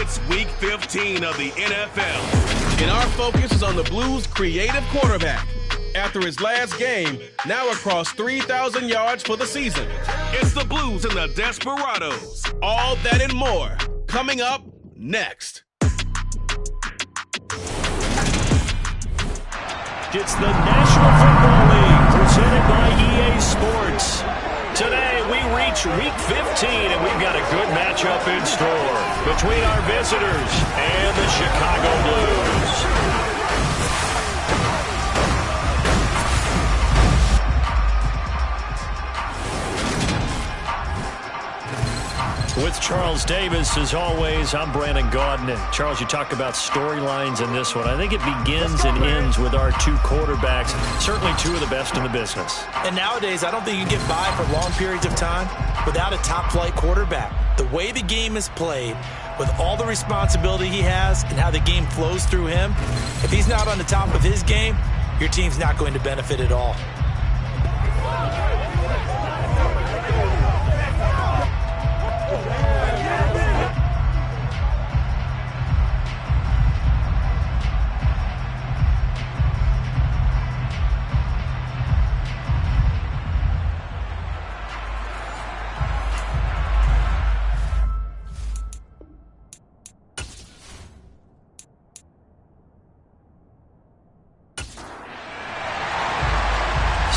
It's Week 15 of the NFL. And our focus is on the Blues' creative quarterback. After his last game, now across 3,000 yards for the season. It's the Blues and the Desperados. All that and more coming up next. It's the National Football League presented by EA Sports. Today we reach Week 15 and we've got a good matchup in store between our visitors and the Chicago Blues. With Charles Davis, as always, I'm Brandon Gaudin. And Charles, you talk about storylines in this one. I think it begins and ends with our two quarterbacks, certainly two of the best in the business. And nowadays, I don't think you get by for long periods of time without a top-flight quarterback. The way the game is played, with all the responsibility he has and how the game flows through him, if he's not on the top of his game, your team's not going to benefit at all.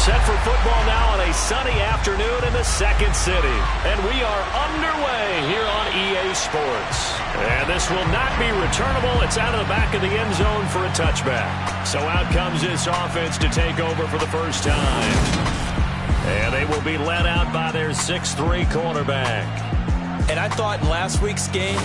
Set for football now on a sunny afternoon in the second city. And we are underway here on EA Sports. And this will not be returnable. It's out of the back of the end zone for a touchback. So out comes this offense to take over for the first time. And they will be led out by their 6'3" cornerback. And I thought in last week's game,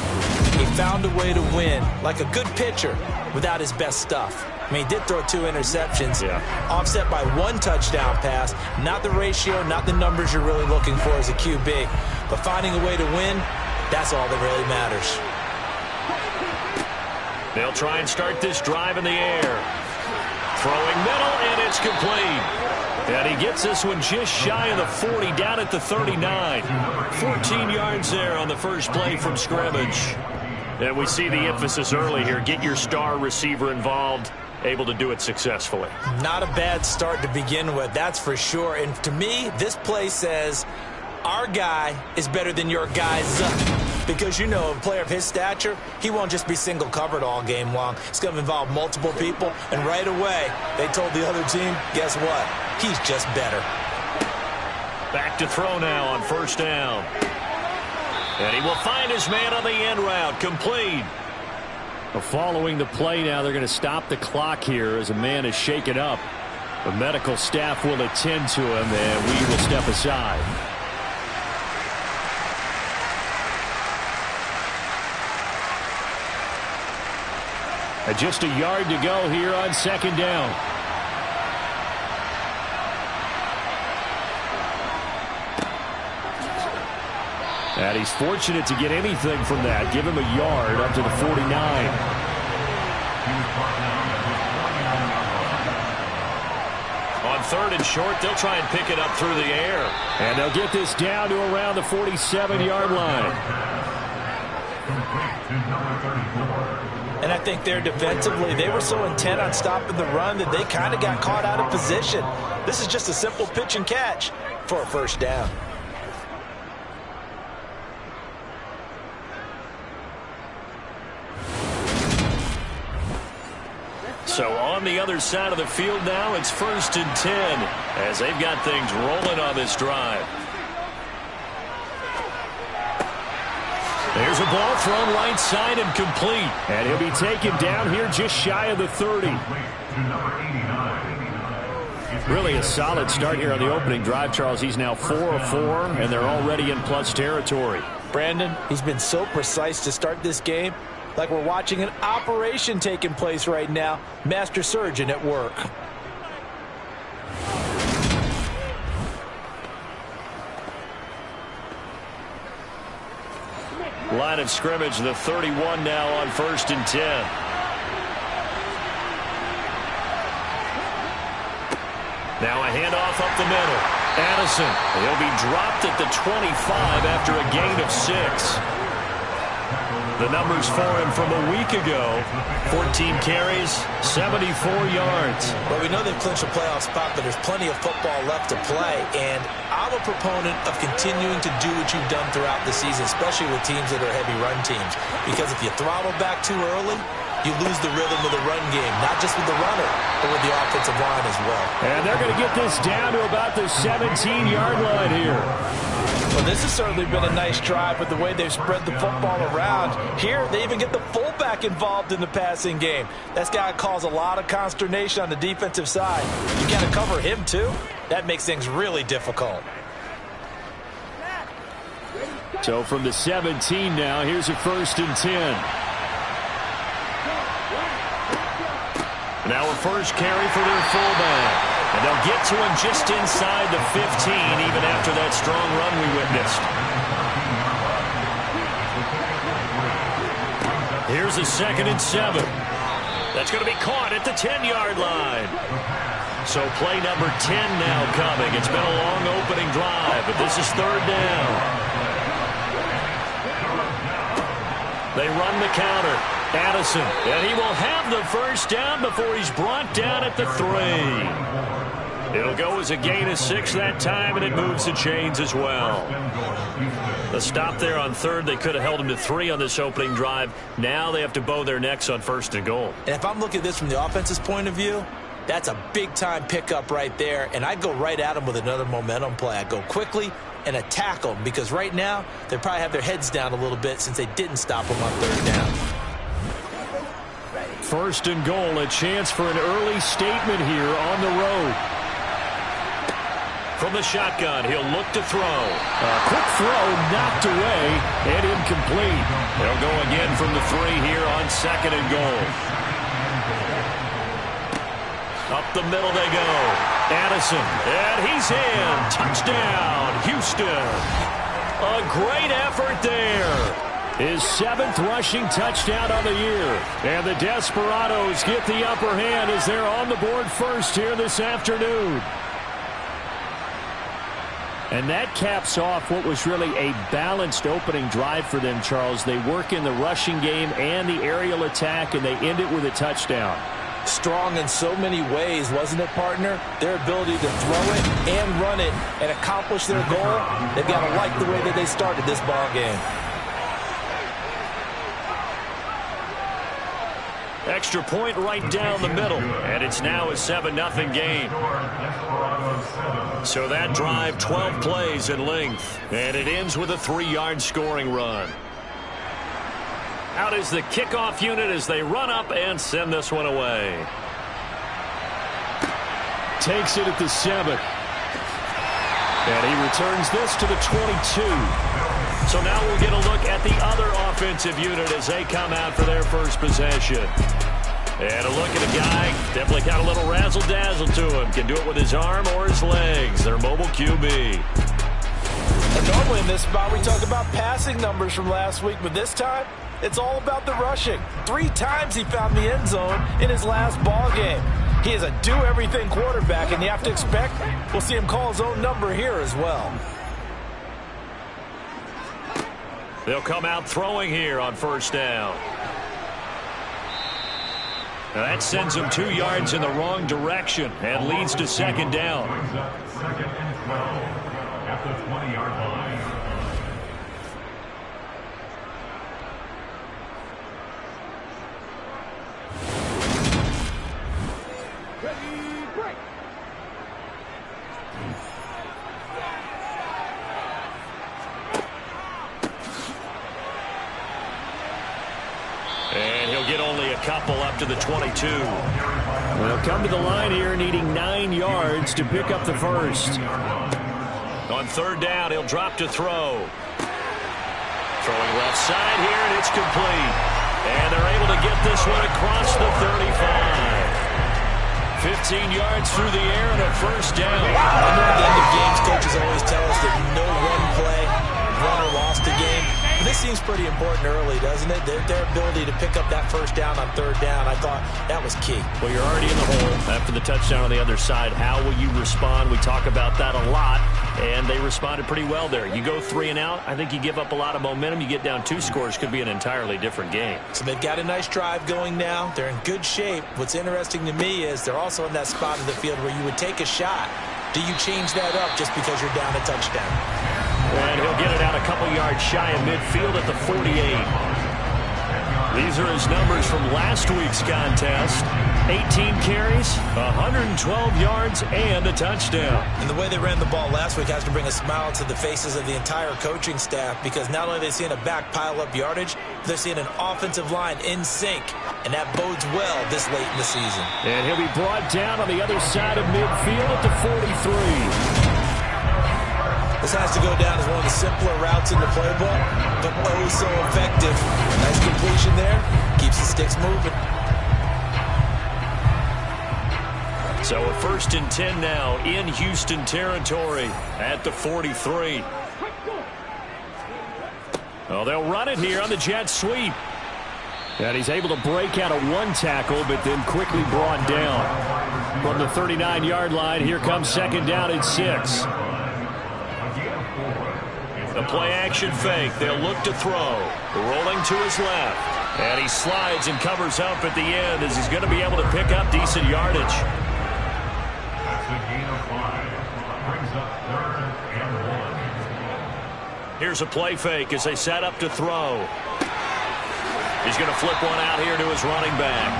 he found a way to win, like a good pitcher, without his best stuff. I mean, he did throw 2 interceptions, offset by 1 touchdown pass. Not the ratio, not the numbers you're really looking for as a QB. But finding a way to win, that's all that really matters. They'll try and start this drive in the air. Throwing middle, and it's complete. And he gets this one just shy of the 40, down at the 39. 14 yards there on the first play from scrimmage. And we see the emphasis early here. Get your star receiver involved. Able to do it successfully. Not a bad start to begin with, that's for sure. And to me, this play says our guy is better than your guy's. Because, you know, a player of his stature, he won't just be single covered all game long. It's going to involve multiple people. And right away, they told the other team, guess what? He's just better. Back to throw now on first down. And he will find his man on the end route. Complete. Following the play now, they're going to stop the clock here as a man is shaken up. The medical staff will attend to him, and we will step aside. And just a yard to go here on second down. And he's fortunate to get anything from that. Give him a yard up to the 49. On third and short, they'll try and pick it up through the air. And they'll get this down to around the 47-yard line. And I think there defensively, they were so intent on stopping the run that they kind of got caught out of position. This is just a simple pitch and catch for a first down. So on the other side of the field now, it's 1st and 10 as they've got things rolling on this drive. There's a ball thrown right side and complete. And he'll be taken down here just shy of the 30. Really a solid start here on the opening drive, Charles. He's now 4 of 4, and they're already in plus territory. Brandon, he's been so precise to start this game. Like we're watching an operation taking place right now. Master surgeon at work. Line of scrimmage, the 31 now on 1st and 10. Now a handoff up the middle. Addison, he'll be dropped at the 25 after a gain of 6. The numbers for him from a week ago: 14 carries, 74 yards. Well, we know they've clinched a playoff spot, but there's plenty of football left to play. And I'm a proponent of continuing to do what you've done throughout the season, especially with teams that are heavy run teams. Because if you throttle back too early, you lose the rhythm of the run game, not just with the runner, but with the offensive line as well. And they're going to get this down to about the 17-yard line here. Well, this has certainly been a nice drive with the way they've spread the football around. Here, they even get the fullback involved in the passing game. That's got to cause a lot of consternation on the defensive side. You got to cover him, too. That makes things really difficult. So from the 17 now, here's a 1st and 10. Now a first carry for their fullback. And they'll get to him just inside the 15, even after that strong run we witnessed. Here's a 2nd and 7. That's going to be caught at the 10-yard line. So play number 10 now coming. It's been a long opening drive, but this is 3rd down. They run the counter. Addison, and he will have the 1st down before he's brought down at the 3. It'll go as a gain of 6 that time, and it moves the chains as well. The stop there on 3rd, they could have held him to 3 on this opening drive. Now they have to bow their necks on 1st and goal. And if I'm looking at this from the offense's point of view, that's a big-time pickup right there, and I'd go right at him with another momentum play. I'd go quickly and attack them, because right now they probably have their heads down a little bit since they didn't stop him on 3rd down. 1st and goal, a chance for an early statement here on the road. From the shotgun, he'll look to throw. A quick throw knocked away and incomplete. They'll go again from the 3 here on 2nd and goal. Up the middle they go. Addison, and he's in. Touchdown, Houston. A great effort there. His 7th rushing touchdown on the year. And the Desperados get the upper hand as they're on the board first here this afternoon. And that caps off what was really a balanced opening drive for them, Charles. They work in the rushing game and the aerial attack, and they end it with a touchdown. Strong in so many ways, wasn't it, partner? Their ability to throw it and run it and accomplish their goal, they've got to like the way that they started this ball game. Extra point right down the middle, and it's now a 7-0 game. So that drive, 12 plays in length, and it ends with a 3-yard scoring run. Out is the kickoff unit as they run up and send this one away. Takes it at the 7. And he returns this to the 22. So now we'll get a look at the other offensive unit as they come out for their first possession. And a look at a guy, definitely got a little razzle-dazzle to him. Can do it with his arm or his legs. Their mobile QB. And normally in this spot we talk about passing numbers from last week, but this time it's all about the rushing. 3 times he found the end zone in his last ball game. He is a do-everything quarterback, and you have to expect we'll see him call his own number here as well. They'll come out throwing here on 1st down. Now that sends them 2 yards in the wrong direction and leads to 2nd down. 2nd and 12 at the 20-yard line. And he'll get only a couple up to the 22. They'll come to the line here needing 9 yards to pick up the 1st. On 3rd down, he'll drop to throw. Throwing left side here, and it's complete. And they're able to get this one across the 35. 15 yards through the air and a 1st down. I know at the end of games, coaches always tell us that no one play, run or lost the game. This seems pretty important early, doesn't it? Their ability to pick up that first down on third down, I thought that was key. Well, you're already in the hole after the touchdown on the other side. How will you respond? We talk about that a lot, and they responded pretty well there. You go 3 and out, I think you give up a lot of momentum. You get down 2 scores, could be an entirely different game. So they've got a nice drive going now. They're in good shape. What's interesting to me is they're also in that spot of the field where you would take a shot. Do you change that up just because you're down a touchdown? And he'll get it out a couple yards shy of midfield at the 48. These are his numbers from last week's contest. 18 carries, 112 yards, and a touchdown. And the way they ran the ball last week has to bring a smile to the faces of the entire coaching staff, because not only are they seeing a back pile up yardage, they're seeing an offensive line in sync, and that bodes well this late in the season. And he'll be brought down on the other side of midfield at the 43. This has to go down as one of the simpler routes in the playbook, but oh so effective. Nice completion there. Keeps the sticks moving. So a 1st and 10 now in Houston territory at the 43. Well, they'll run it here on the jet sweep. And he's able to break out of 1 tackle, but then quickly brought down. From the 39-yard line, here comes 2nd down and 6. The play-action fake. They'll look to throw. Rolling to his left. And he slides and covers up at the end as he's going to be able to pick up decent yardage. That's a gain of 5. Brings up 3rd and 1. Here's a play fake as they set up to throw. He's going to flip one out here to his running back.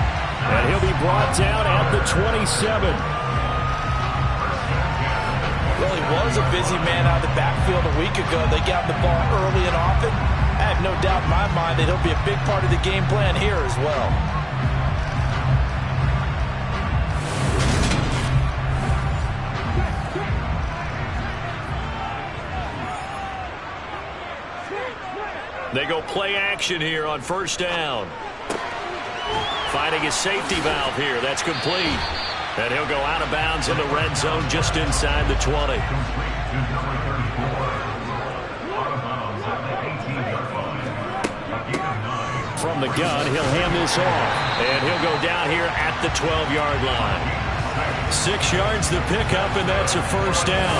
And he'll be brought down at the 27. Well, he was a busy man out of the backfield a week ago. They got the ball early and often. I have no doubt in my mind that he'll be a big part of the game plan here as well. They go play action here on 1st down. Finding his safety valve here. That's complete. And he'll go out of bounds in the red zone just inside the 20. From the gun, he'll hand this off. And he'll go down here at the 12-yard line. 6 yards the pickup, and that's a 1st down.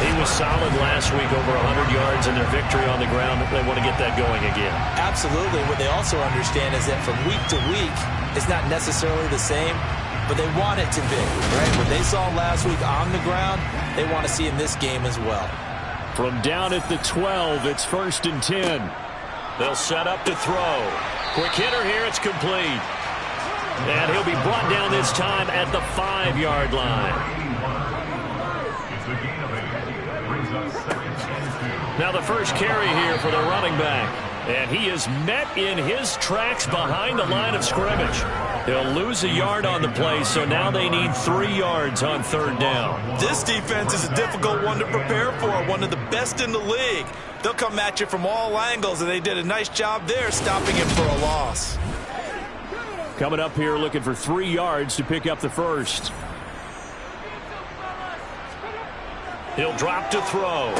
He was solid last week, over 100 yards in their victory on the ground. They want to get that going again. Absolutely. What they also understand is that from week to week, it's not necessarily the same, but they want it to be, right? What they saw last week on the ground, they want to see in this game as well. From down at the 12, it's 1st and 10. They'll set up to throw. Quick hitter here, it's complete. And he'll be brought down this time at the 5-yard line. Now the first carry here for the running back. And he is met in his tracks behind the line of scrimmage. He'll lose a yard on the play, so now they need 3 yards on 3rd down. This defense is a difficult one to prepare for, one of the best in the league. They'll come at you from all angles, and they did a nice job there stopping him for a loss. Coming up here looking for 3 yards to pick up the first. He'll drop to throw.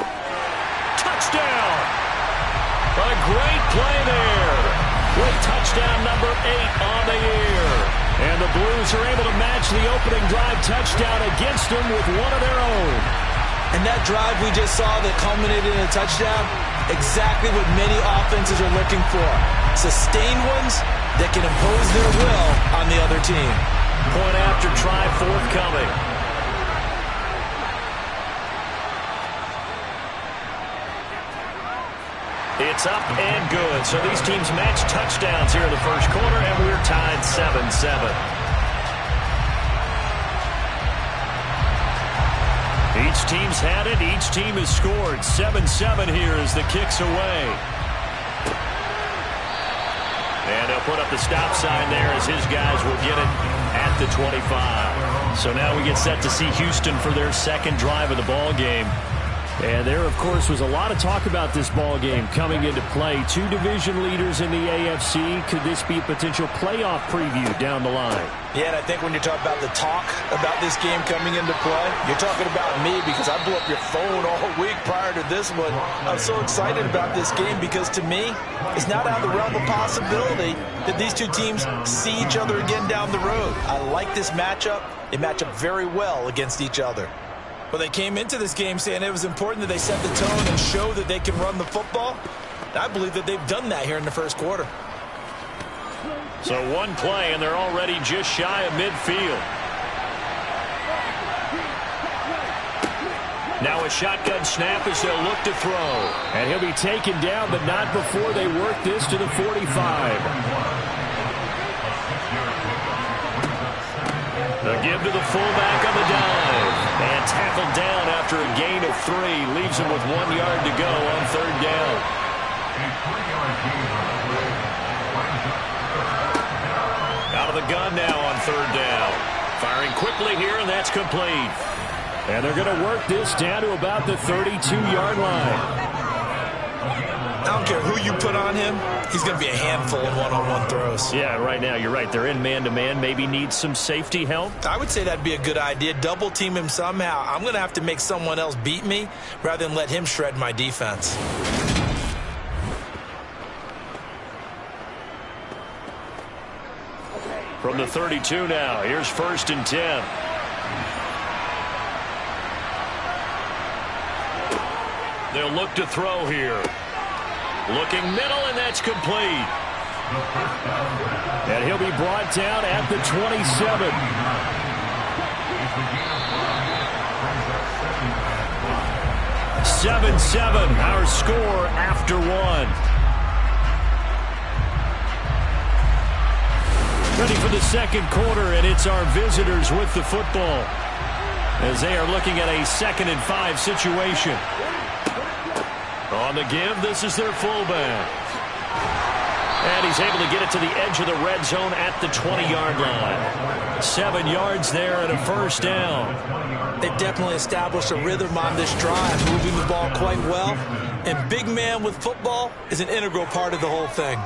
Touchdown! A great play there with touchdown number 8 on the year. And the Blues are able to match the opening drive touchdown against them with one of their own. And that drive we just saw that culminated in a touchdown, exactly what many offenses are looking for. Sustained ones that can impose their will on the other team. Point after try forthcoming. It's up and good. So these teams match touchdowns here in the first quarter, and we're tied 7-7. Each team's had it. Each team has scored. 7-7 here as the kick's away. And he'll put up the stop sign there as his guys will get it at the 25. So now we get set to see Houston for their second drive of the ball game. And there, of course, was a lot of talk about this ball game coming into play. Two division leaders in the AFC. Could this be a potential playoff preview down the line? Yeah, and I think when you talk about the talk about this game coming into play, you're talking about me because I blew up your phone all week prior to this one. I'm so excited about this game because, to me, it's not out of the realm of possibility that these two teams see each other again down the road. I like this matchup. They match up very well against each other. Well, they came into this game saying it was important that they set the tone and show that they can run the football. And I believe that they've done that here in the first quarter. So one play, and they're already just shy of midfield. Now a shotgun snap as they'll look to throw. And he'll be taken down, but not before they work this to the 45. The give to the fullback on the dive. And tackled down after a gain of 3. Leaves him with 1 yard to go on third down. Out of the gun now on third down. Firing quickly here, and that's complete. And they're going to work this down to about the 32-yard line. I don't care who you put on him. He's going to be a handful in one-on-one throws. Yeah, right now, you're right. They're in man-to-man. Maybe need some safety help. I would say that'd be a good idea. Double team him somehow. I'm going to have to make someone else beat me rather than let him shred my defense. From the 32 now, here's 1st and 10. They'll look to throw here. Looking middle, and that's complete. And he'll be brought down at the 27. (7-7) our score after 1. Ready for the second quarter, and it's our visitors with the football as they are looking at a 2nd and 5 situation. On the give, this is their fullback. And he's able to get it to the edge of the red zone at the 20-yard line. 7 yards there and a first down. They've definitely established a rhythm on this drive, moving the ball quite well. And big man with football is an integral part of the whole thing.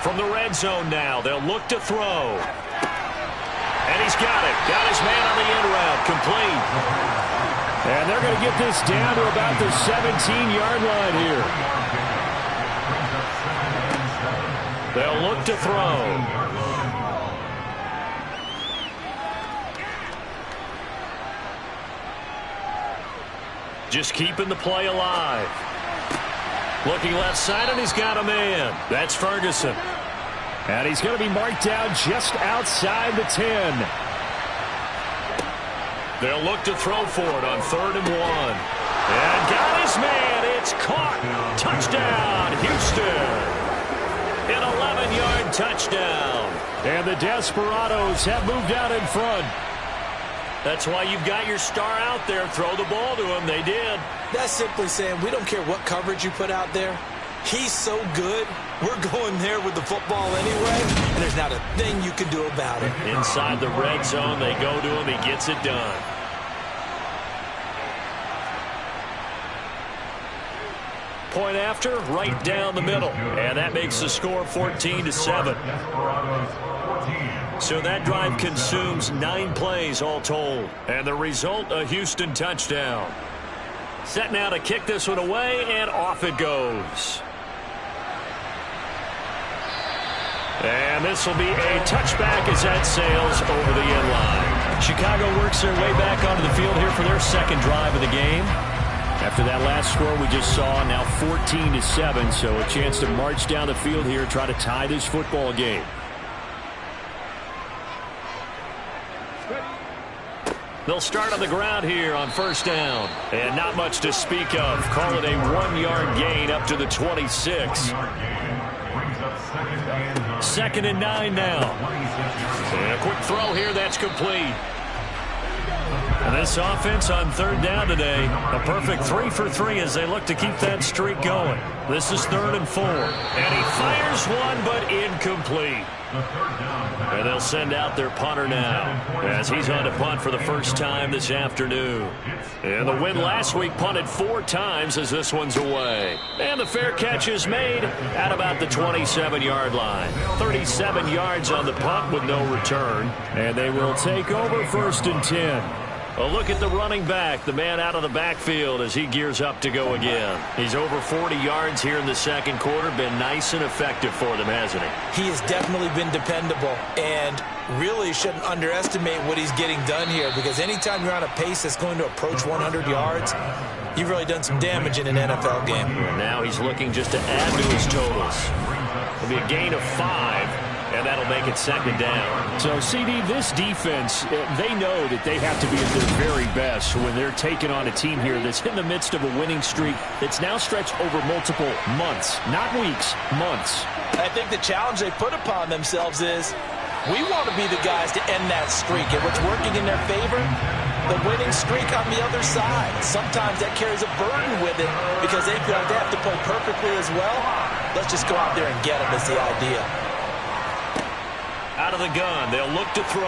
From the red zone now, they'll look to throw. And he's got it. Got his man on the end route. Complete. And they're going to get this down to about the 17-yard line here. They'll look to throw. Just keeping the play alive. Looking left side, and he's got a man. That's Ferguson. And he's going to be marked down just outside the 10. They'll look to throw for it on 3rd and 1. And got his man. It's caught. Touchdown, Houston. An 11-yard touchdown. And the Desperados have moved out in front. That's why you've got your star out there. Throw the ball to him. They did. That's simply saying we don't care what coverage you put out there. He's so good. We're going there with the football anyway, and there's not a thing you can do about it. Inside the red zone, they go to him. He gets it done. Point after, right down the middle. And that makes the score 14-7. So that drive consumes 9 plays all told. And the result, a Houston touchdown. Set now to kick this one away, and off it goes. And this will be a touchback as that sails over the end line. Chicago works their way back onto the field here for their second drive of the game. After that last score we just saw, now 14-7, so a chance to march down the field here, try to tie this football game. They'll start on the ground here on first down. And not much to speak of. Call it a 1-yard gain up to the 26. 2nd and 9 now. And a quick throw here, that's complete. And this offense on third down today, a perfect 3 for 3 as they look to keep that streak going. This is 3rd and 4. And he fires one, but incomplete. And they'll send out their punter now as he's on to punt for the first time this afternoon. And the win last week punted 4 times as this one's away. And the fair catch is made at about the 27-yard line. 37 yards on the punt with no return. And they will take over 1st and 10. A look at the running back, the man out of the backfield as he gears up to go again. He's over 40 yards here in the second quarter. Been nice and effective for them, hasn't he? He has definitely been dependable, and really shouldn't underestimate what he's getting done here, because anytime you're on a pace that's going to approach 100 yards, you've really done some damage in an NFL game. And now he's looking just to add to his totals. It'll be a gain of 5. And that'll make it 2nd down. So, CD, this defense, they know that they have to be at their very best when they're taking on a team here that's in the midst of a winning streak that's now stretched over multiple months, not weeks, months. I think the challenge they put upon themselves is we want to be the guys to end that streak. And what's working in their favor? The winning streak on the other side. Sometimes that carries a burden with it because they feel like they have to play perfectly as well. Let's just go out there and get them is the idea. Out of the gun, they'll look to throw.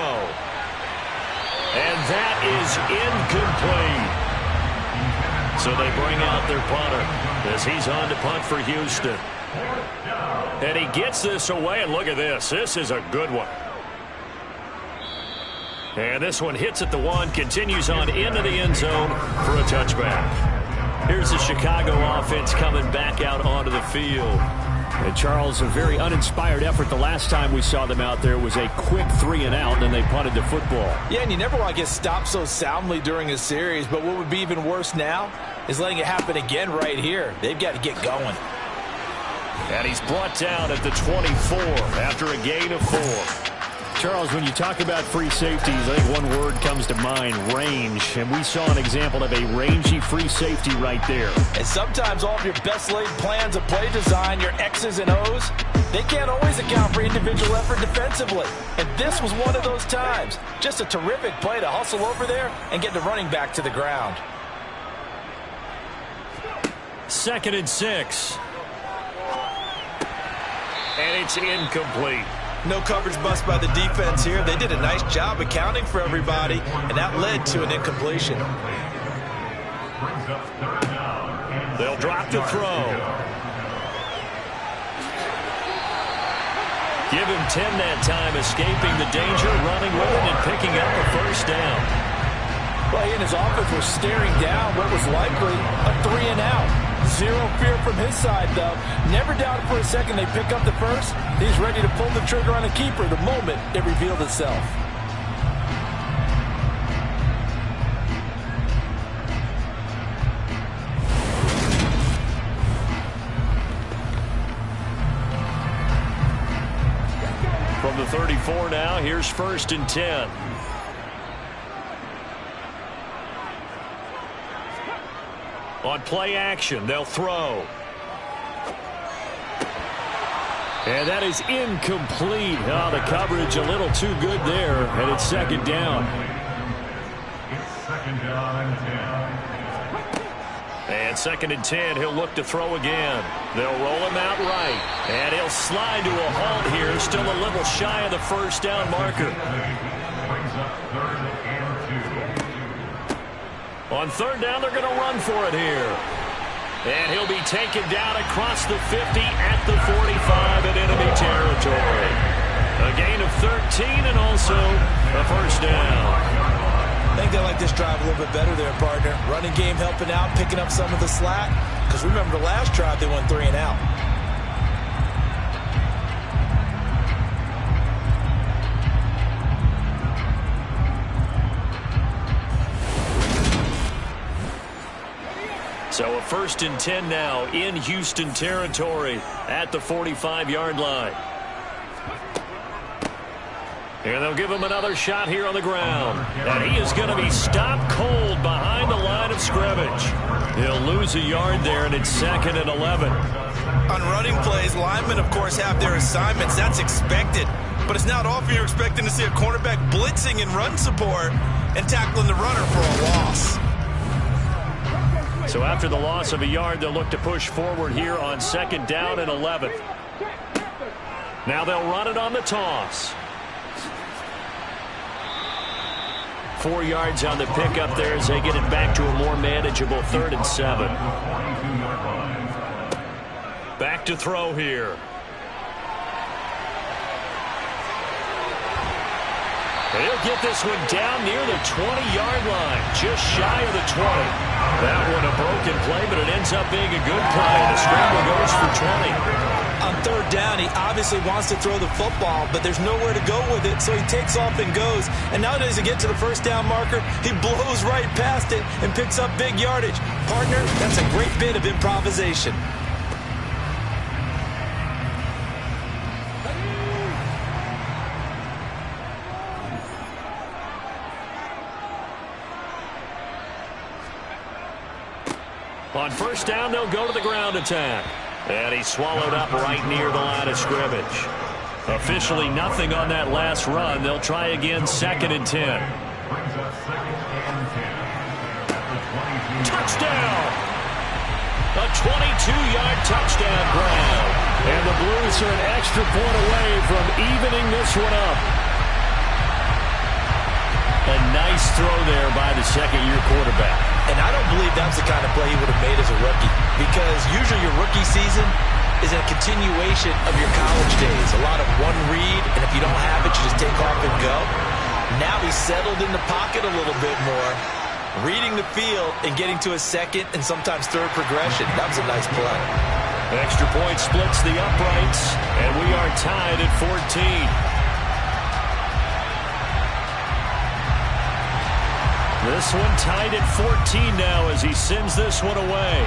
And that is incomplete. So they bring out their punter as he's on to punt for Houston. And he gets this away, and look at this. This is a good one. And this one hits at the 1, continues on into the end zone for a touchback. Here's the Chicago offense coming back out onto the field. And Charles, a very uninspired effort. The last time we saw them out there was a quick 3 and out, and then they punted the football. Yeah, and you never want to get stopped so soundly during a series, but what would be even worse now is letting it happen again right here. They've got to get going. And he's brought down at the 24 after a gain of 4. Charles, when you talk about free safeties, I think one word comes to mind, range. And we saw an example of a rangy free safety right there. And sometimes all of your best laid plans of play design, your X's and O's, they can't always account for individual effort defensively. And this was one of those times. Just a terrific play to hustle over there and get the running back to the ground. 2nd and 6. And it's incomplete. No coverage bust by the defense here. They did a nice job accounting for everybody, and that led to an incompletion. They'll drop to throw. Give him 10 that time, escaping the danger, running with it, and picking up a 1st down. Well, he and his offense were staring down what was likely a 3 and out. Zero fear from his side, though. Never doubted for a second they pick up the first. He's ready to pull the trigger on a keeper the moment it revealed itself. From the 34 now, here's 1st and 10. On play action, they'll throw. And that is incomplete. Oh, the coverage a little too good there, and it's 2nd down. It's 2nd down and 10. And 2nd and 10, he'll look to throw again. They'll roll him out right. And he'll slide to a halt here, still a little shy of the 1st down marker. Brings up 3rd and 2. On 3rd down, they're going to run for it here. And he'll be taken down across the 50 at the 45 in enemy territory. A gain of 13 and also a 1st down. I think they like this drive a little bit better there, partner. Running game helping out, picking up some of the slack. Because remember the last drive, they went 3 and out. So a 1st and 10 now in Houston territory at the 45-yard line. And they'll give him another shot here on the ground. And he is going to be stopped cold behind the line of scrimmage. He'll lose a yard there, and it's 2nd and 11. On running plays, linemen, of course, have their assignments. That's expected. But it's not often you're expecting to see a cornerback blitzing in run support. and tackling the runner for a loss. So after the loss of a yard, they'll look to push forward here on 2nd down and 11. Now they'll run it on the toss. 4 yards on the pickup there as they get it back to a more manageable 3rd and 7. Back to throw here. He'll get this one down near the 20-yard line, just shy of the 20. That one a broken play, but it ends up being a good play. The scramble goes for 20. On 3rd down, he obviously wants to throw the football, but there's nowhere to go with it, so he takes off and goes. And nowadays, to get to the 1st down marker, he blows right past it and picks up big yardage. Partner, that's a great bit of improvisation. On 1st down, they'll go to the ground attack. And he's swallowed up right near the line of scrimmage. Officially nothing on that last run. They'll try again 2nd and 10. Touchdown! A 22-yard touchdown grab. And the Blues are an extra point away from evening this one up. A nice throw there by the 2nd-year quarterback. And I don't believe that's the kind of play he would have made as a rookie, because usually your rookie season is a continuation of your college days. A lot of one read, and if you don't have it, you just take off and go. Now he's settled in the pocket a little bit more, reading the field and getting to a 2nd and sometimes 3rd progression. That was a nice play. Extra point splits the uprights, and we are tied at 14. This one tied at 14 now as he sends this one away.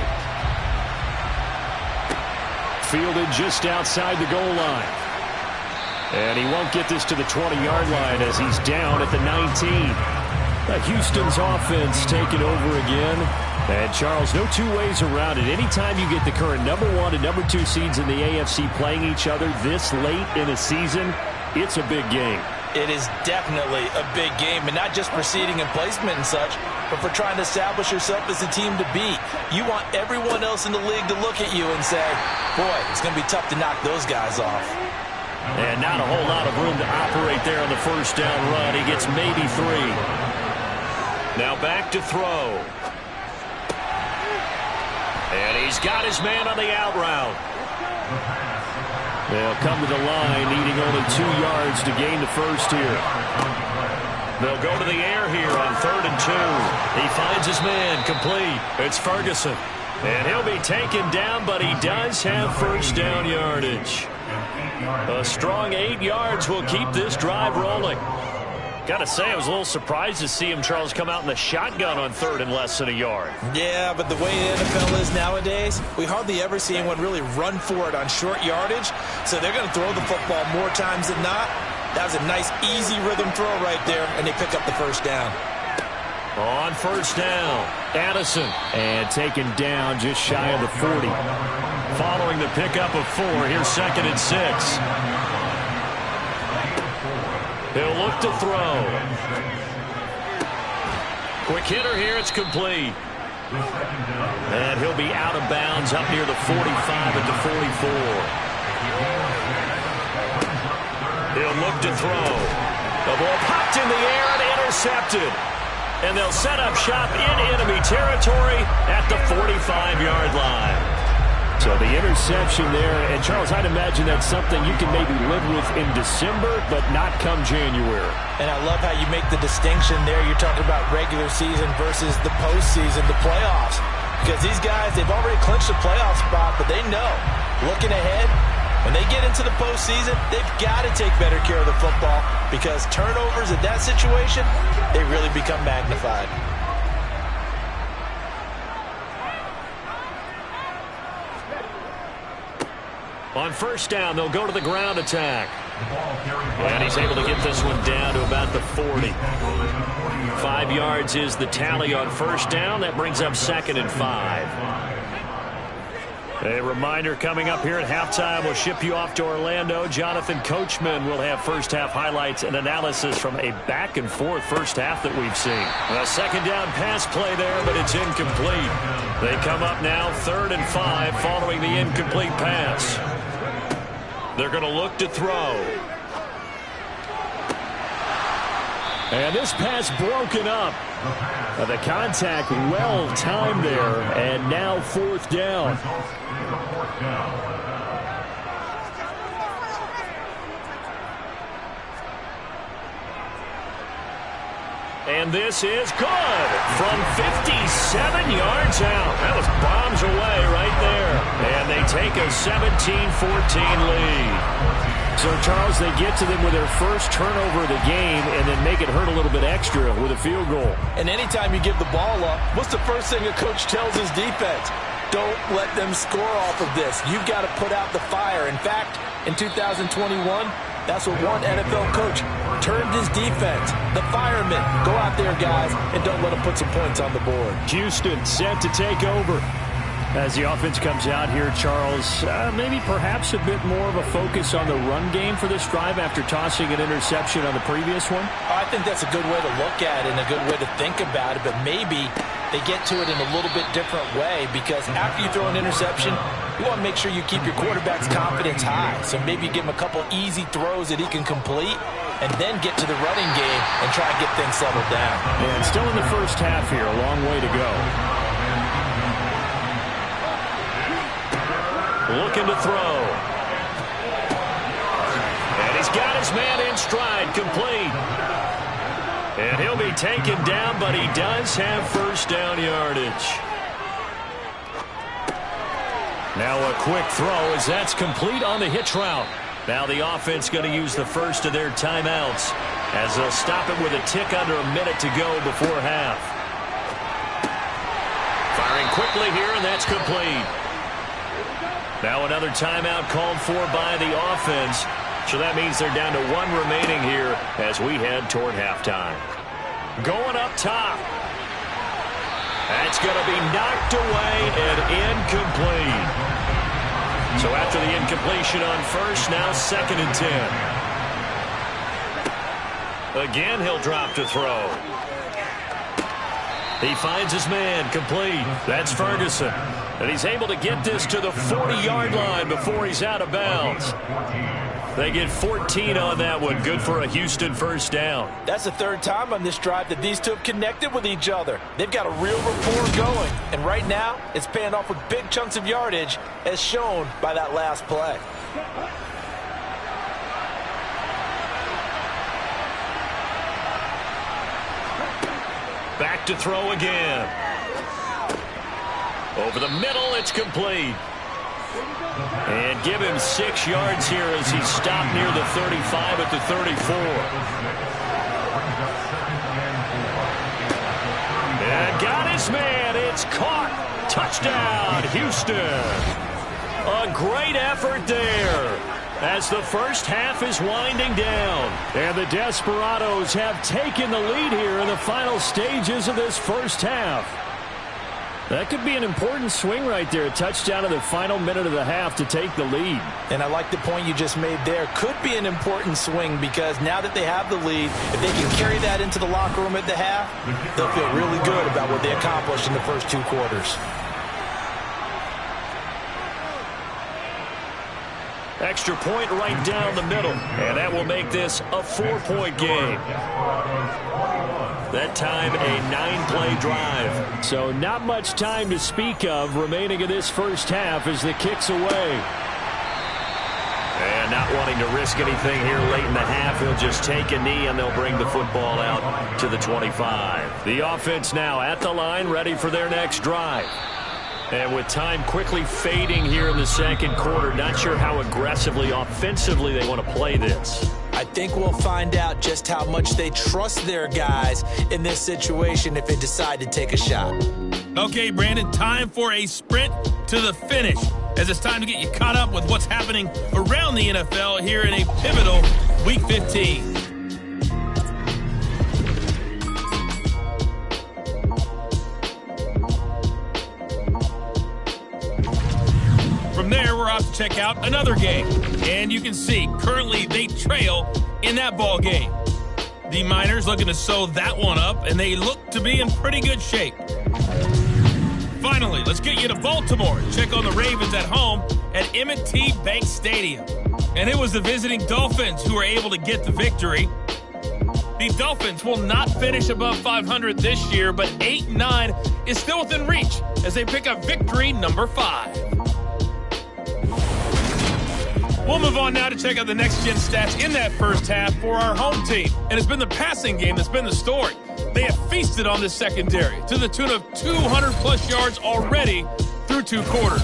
Fielded just outside the goal line. And he won't get this to the 20-yard line as he's down at the 19. Houston's offense taking over again. And, Charles, no two ways around it. Anytime you get the current number 1 and number 2 seeds in the AFC playing each other this late in a season, it's a big game. It is definitely a big game, and not just for seeding and placement and such, but for trying to establish yourself as the team to beat. You want everyone else in the league to look at you and say, boy, it's going to be tough to knock those guys off. And not a whole lot of room to operate there on the 1st down run. He gets maybe 3. Now back to throw. And he's got his man on the out route. They'll come to the line, needing only 2 yards to gain the 1st here. They'll go to the air here on 3rd and 2. He finds his man, complete. It's Ferguson. And he'll be taken down, but he does have 1st down yardage. A strong 8 yards will keep this drive rolling. Got to say, I was a little surprised to see him, Charles, come out in the shotgun on 3rd and less than a yard. Yeah, but the way the NFL is nowadays, we hardly ever see anyone really run for it on short yardage. So they're going to throw the football more times than not. That was a nice, easy rhythm throw right there, and they pick up the 1st down. On 1st down, Addison. And taken down just shy of the 40. Following the pickup of 4, here's 2nd and 6. He'll look to throw. Quick hitter here, it's complete. And he'll be out of bounds up near the 45 at the 44. He'll look to throw. The ball popped in the air and intercepted. And they'll set up shop in enemy territory at the 45-yard line. So the interception there, and Charles, I'd imagine that's something you can maybe live with in December, but not come January. And I love how you make the distinction there. You're talking about regular season versus the postseason, the playoffs. Because these guys, they've already clinched a playoff spot, but they know, looking ahead, when they get into the postseason, they've got to take better care of the football, because turnovers in that situation, they really become magnified. On 1st down, they'll go to the ground attack. And he's able to get this one down to about the 40. 5 yards is the tally on 1st down. That brings up 2nd and 5. A reminder coming up here at halftime. We'll ship you off to Orlando. Jonathan Coachman will have first-half highlights and analysis from a back-and-forth first half that we've seen. A second down pass play there, but it's incomplete. They come up now 3rd and 5 following the incomplete pass. They're going to look to throw. And this pass broken up. The contact well timed there, and now 4th down. And this is good from 57 yards out. That was bombs away right there. And they take a 17-14 lead. So, Charles, they get to them with their first turnover of the game and then make it hurt a little bit extra with a field goal. And anytime you give the ball up, what's the first thing a coach tells his defense? Don't let them score off of this. You've got to put out the fire. In fact, in 2021, that's what one NFL coach termed his defense. The firemen. Go out there, guys, and don't let them put some points on the board. Houston set to take over. As the offense comes out here, Charles, maybe perhaps a bit more of a focus on the run game for this drive after tossing an interception on the previous one? I think that's a good way to look at it and a good way to think about it, but maybe they get to it in a little bit different way because after you throw an interception, you want to make sure you keep your quarterback's confidence high. So maybe you give him a couple easy throws that he can complete and then get to the running game and try to get things settled down. And still in the first half here, a long way to go. Looking to throw. And he's got his man in stride, complete. And he'll be taken down, but he does have first down yardage. Now a quick throw as that's complete on the hitch route. Now the offense going to use the first of their timeouts as they'll stop it with a tick under a minute to go before half. Firing quickly here, and that's complete. Now another timeout called for by the offense. So that means they're down to 1 remaining here as we head toward halftime. Going up top. That's going to be knocked away and incomplete. So after the incompletion on first, now 2nd and 10. Again, he'll drop to throw. He finds his man, complete. That's Ferguson. And he's able to get this to the 40-yard line before he's out of bounds. They get 14 on that one. Good for a Houston first down. That's the 3rd time on this drive that these two have connected with each other. They've got a real rapport going. And right now, it's paying off with big chunks of yardage, as shown by that last play. Back to throw again. Over the middle, it's complete. And give him 6 yards here as he's stopped near the 35 at the 34. And got his man. It's caught. Touchdown, Houston. A great effort there as the first half is winding down. And the Desperados have taken the lead here in the final stages of this first half. That could be an important swing right there. A touchdown in the final minute of the half to take the lead. And I like the point you just made there. Could be an important swing because now that they have the lead, if they can carry that into the locker room at the half, they'll feel really good about what they accomplished in the first 2 quarters. Extra point right down the middle. And that will make this a 4-point game. That time a 9-play drive. So not much time to speak of remaining in this first half as the kick's away. And not wanting to risk anything here late in the half, he'll just take a knee and they'll bring the football out to the 25. The offense now at the line, ready for their next drive. And with time quickly fading here in the second quarter, not sure how aggressively, offensively they want to play this. I think we'll find out just how much they trust their guys in this situation if they decide to take a shot. Okay, Brandon, time for a sprint to the finish, as it's time to get you caught up with what's happening around the NFL here in a pivotal Week 15. we're off to check out another game. And you can see, currently they trail in that ball game. The Miners looking to sew that one up, and they look to be in pretty good shape. Finally, let's get you to Baltimore. Check on the Ravens at home at M&T Bank Stadium. And it was the visiting Dolphins who were able to get the victory. The Dolphins will not finish above 500 this year, but 8-9 is still within reach as they pick up victory number 5. We'll move on now to check out the next-gen stats in that first half for our home team. And it's been the passing game that's been the story. They have feasted on this secondary to the tune of 200-plus yards already through 2 quarters.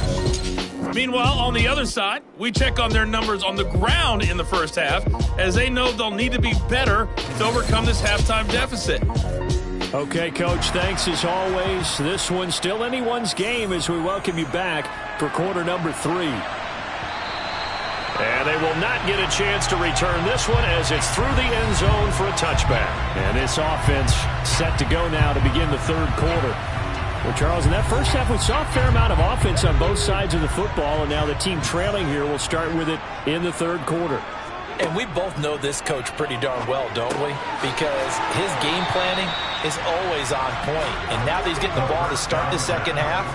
Meanwhile, on the other side, we check on their numbers on the ground in the first half, as they know they'll need to be better to overcome this halftime deficit. Okay, Coach, thanks as always. This one's still anyone's game as we welcome you back for quarter number 3. And they will not get a chance to return this one as it's through the end zone for a touchback. And this offense set to go now to begin the third quarter. Well, Charles, in that first half, we saw a fair amount of offense on both sides of the football, and now the team trailing here will start with it in the third quarter. And we both know this coach pretty darn well, don't we? Because his game planning is always on point. And now that he's getting the ball to start the second half,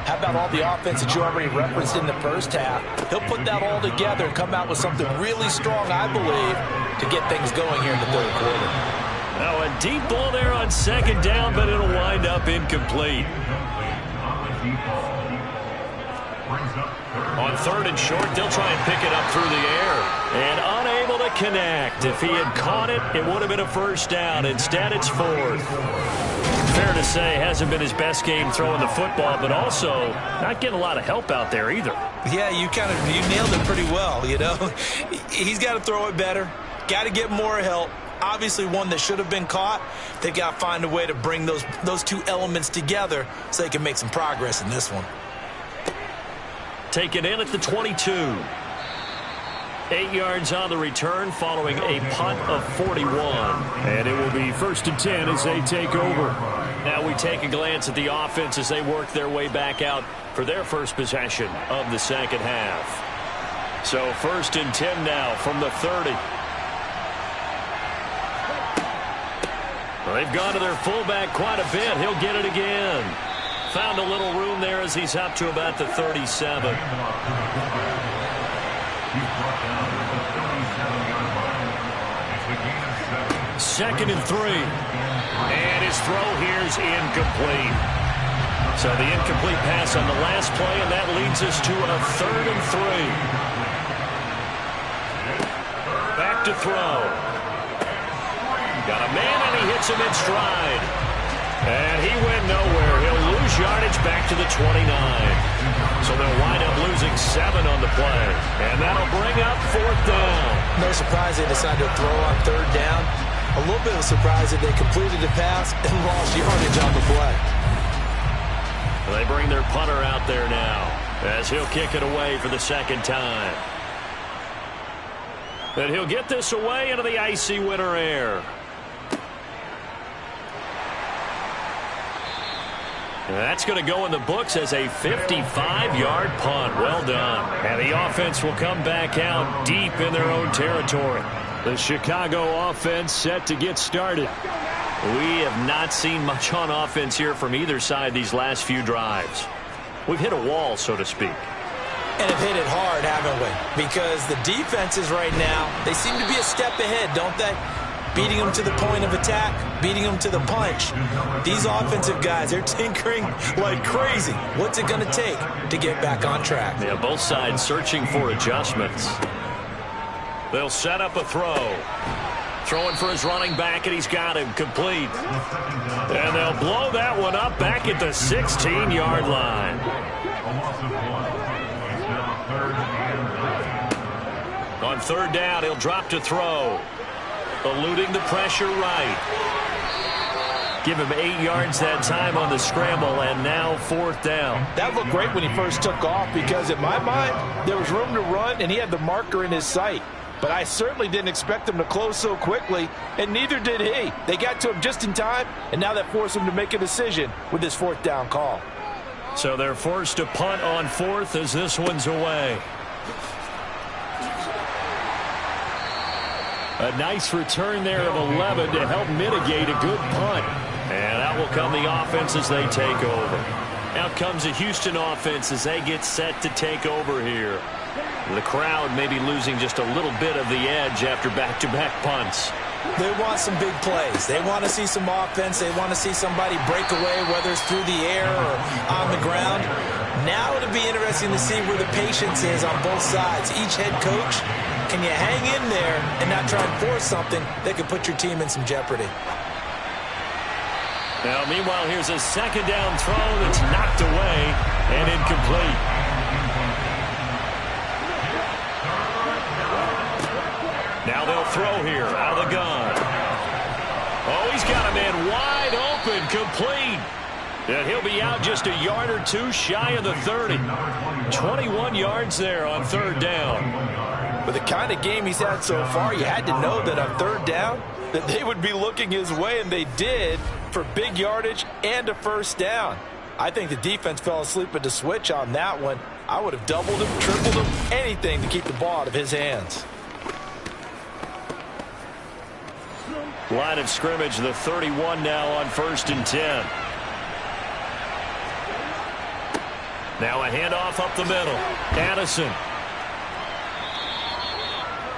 how about all the offense that you already referenced in the first half? He'll put that all together and come out with something really strong, I believe, to get things going here in the third quarter. Now a deep ball there on second down, but it'll wind up incomplete. On third and short, they'll try and pick it up through the air. And unable to connect. If he had caught it, it would have been a first down. Instead, it's fourth. Fair to say, hasn't been his best game throwing the football, but also not getting a lot of help out there either. Yeah, you nailed it pretty well, you know. He's got to throw it better. Got to get more help. Obviously one that should have been caught. They've got to find a way to bring those two elements together so they can make some progress in this one. Taken in at the 22. 8 yards on the return following a punt of 41. And it will be 1st and 10 as they take over. Now we take a glance at the offense as they work their way back out for their first possession of the second half. So 1st and 10 now from the 30. Well, they've gone to their fullback quite a bit. He'll get it again. Found a little room there as he's up to about the 37. Second and 3. And his throw here's incomplete. So the incomplete pass on the last play, and that leads us to a 3rd and 3. Back to throw. Got a man, and he hits him in stride. And he went nowhere. He'll lose yardage back to the 29. So they'll wind up losing 7 on the play. And that'll bring up 4th down. No surprise they decided to throw on 3rd down. A little bit of a surprise that they completed the pass and lost yardage on the play. They bring their punter out there now as he'll kick it away for the second time. And he'll get this away into the icy winter air. That's going to go in the books as a 55-yard punt. Well done. And the offense will come back out deep in their own territory. The Chicago offense set to get started. We have not seen much on offense here from either side these last few drives. We've hit a wall, so to speak. And have hit it hard, haven't we? Because the defenses right now, they seem to be a step ahead, don't they? Beating them to the point of attack, beating them to the punch. These offensive guys, they're tinkering like crazy. What's it going to take to get back on track? Yeah, both sides searching for adjustments. They'll set up a throw. Throwing for his running back, and he's got him complete. And they'll blow that one up back at the 16-yard line. On 3rd down, he'll drop to throw. Eluding the pressure right. Give him 8 yards that time on the scramble, and now 4th down. That looked great when he first took off because, in my mind, there was room to run, and he had the marker in his sight. But I certainly didn't expect him to close so quickly, and neither did he. They got to him just in time, and now that forced him to make a decision with his 4th down call. So they're forced to punt on 4th as this one's away. A nice return there of 11 to help mitigate a good punt. And out will come the offense as they take over. Out comes the Houston offense as they get set to take over here. The crowd may be losing just a little bit of the edge after back-to-back punts. They want some big plays. They want to see some offense. They want to see somebody break away, whether it's through the air or on the ground. Now it'll be interesting to see where the patience is on both sides. Each head coach, can you hang in there and not try and force something that could put your team in some jeopardy? Now, meanwhile, here's a second down throw that's knocked away and incomplete. Now they'll throw here out of the gun. Oh, he's got a man wide open, complete. And he'll be out just a yard or two shy of the 30. 21 yards there on 3rd down. With the kind of game he's had so far, you had to know that on 3rd down that they would be looking his way, and they did, for big yardage and a 1st down. I think the defense fell asleep at the switch on that one. I would have doubled him, tripled him, anything to keep the ball out of his hands. Line of scrimmage, the 31 now on 1st and 10. Now a handoff up the middle. Addison.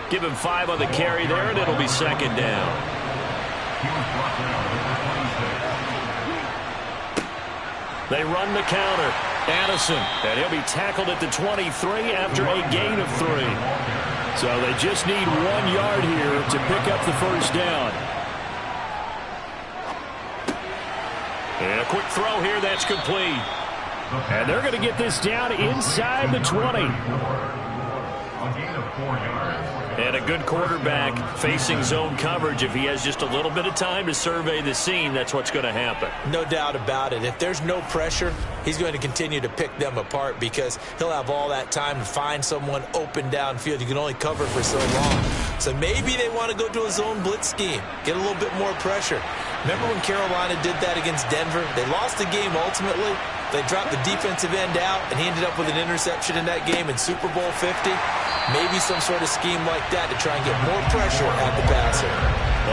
Give him 5 on the carry there, and it'll be 2nd down. They run the counter. Addison, and he'll be tackled at the 23 after a gain of 3. So they just need 1 yard here to pick up the 1st down. And a quick throw here that's complete. And they're going to get this down inside the 20. A gain of 4 yards. And a good quarterback facing zone coverage. If he has just a little bit of time to survey the scene, that's what's going to happen. No doubt about it. If there's no pressure, he's going to continue to pick them apart because he'll have all that time to find someone open downfield. You can only cover for so long. So maybe they want to go to a zone blitz scheme, get a little bit more pressure. Remember when Carolina did that against Denver? They lost the game ultimately. They dropped the defensive end out, and he ended up with an interception in that game in Super Bowl 50. Maybe some sort of scheme like that to try and get more pressure at the passer.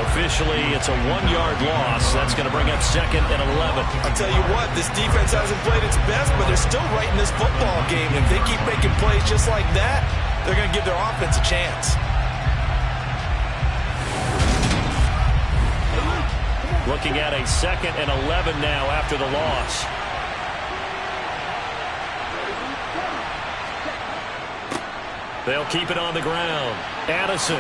Officially, it's a 1-yard loss. That's going to bring up 2nd and 11. I'll tell you what, this defense hasn't played its best, but they're still right in this football game. If they keep making plays just like that, they're going to give their offense a chance. Looking at a 2nd and 11 now after the loss. They'll keep it on the ground. Addison,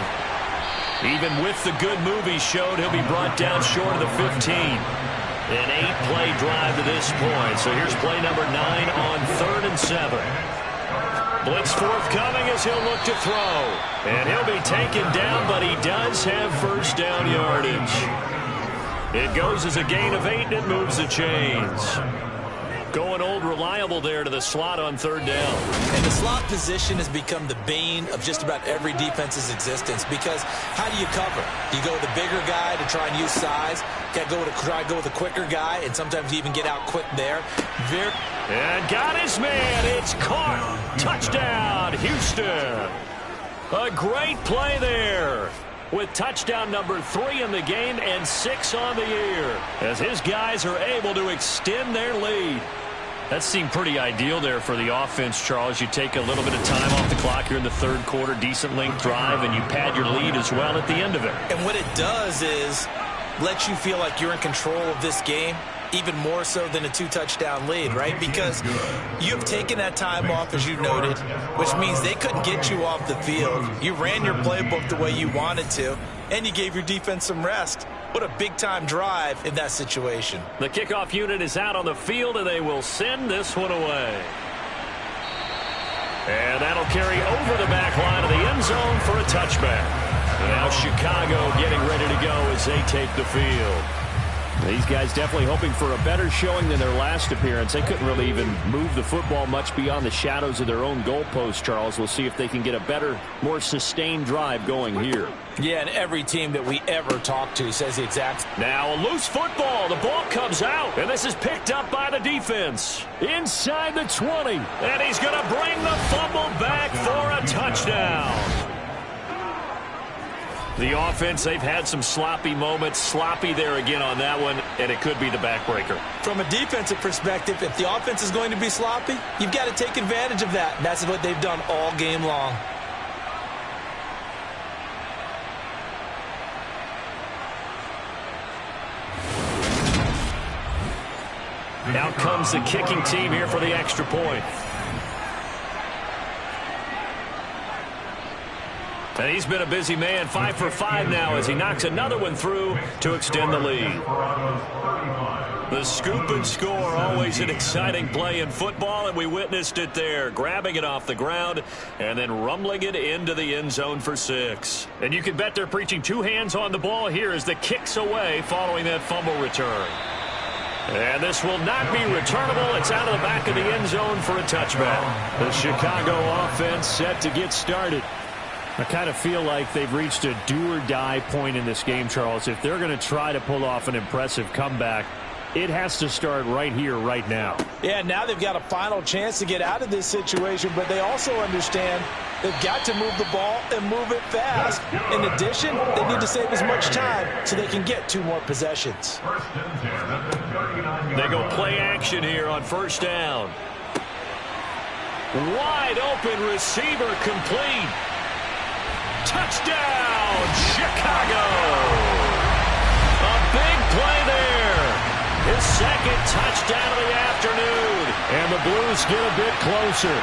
even with the good move he showed, he'll be brought down short of the 15. An 8-play drive to this point. So here's play number 9 on 3rd and 7. Blitz forthcoming as he'll look to throw. And he'll be taken down, but he does have 1st down yardage. It goes as a gain of 8, and it moves the chains. Going old reliable there to the slot on 3rd down. And the slot position has become the bane of just about every defense's existence because how do you cover? Do you go with a bigger guy to try and use size? Try to go with a quicker guy, and sometimes you even get out quick there. And got his man. It's caught. Touchdown, Houston. A great play there, with touchdown number 3 in the game and 6 on the year, as his guys are able to extend their lead. That seemed pretty ideal there for the offense, Charles. You take a little bit of time off the clock here in the 3rd quarter, decent length drive, and you pad your lead as well at the end of it. And what it does is let you feel like you're in control of this game, even more so than a 2-touchdown lead, right? Because you've taken that time off, as you noted, which means they couldn't get you off the field. You ran your playbook the way you wanted to, and you gave your defense some rest. What a big-time drive in that situation. The kickoff unit is out on the field, and they will send this one away. And that'll carry over the back line of the end zone for a touchback. And now Chicago getting ready to go as they take the field. These guys definitely hoping for a better showing than their last appearance. They couldn't really even move the football much beyond the shadows of their own goalpost, Charles. We'll see if they can get a better, more sustained drive going here. Yeah, and every team that we ever talk to says the exact. Now a loose football. The ball comes out, and this is picked up by the defense. Inside the 20. And he's going to bring the fumble back for a touchdown. The offense, they've had some sloppy moments. Sloppy there again on that one, and it could be the backbreaker. From a defensive perspective, if the offense is going to be sloppy, you've got to take advantage of that. And that's what they've done all game long. Out comes the kicking team here for the extra point. And he's been a busy man, 5 for 5 now as he knocks another one through to extend the lead. The scoop and score, always an exciting play in football, and we witnessed it there, grabbing it off the ground and then rumbling it into the end zone for 6. And you can bet they're preaching 2 hands on the ball here as the kick's away following that fumble return. And this will not be returnable. It's out of the back of the end zone for a touchback. The Chicago offense set to get started. I kind of feel like they've reached a do-or-die point in this game, Charles. If they're going to try to pull off an impressive comeback, it has to start right here, right now. Yeah, now they've got a final chance to get out of this situation, but they also understand they've got to move the ball and move it fast. In addition, they need to save as much time so they can get 2 more possessions. They go play action here on first down. Wide open receiver complete. Touchdown, Chicago! A big play there. His second touchdown of the afternoon. And the Blues get a bit closer.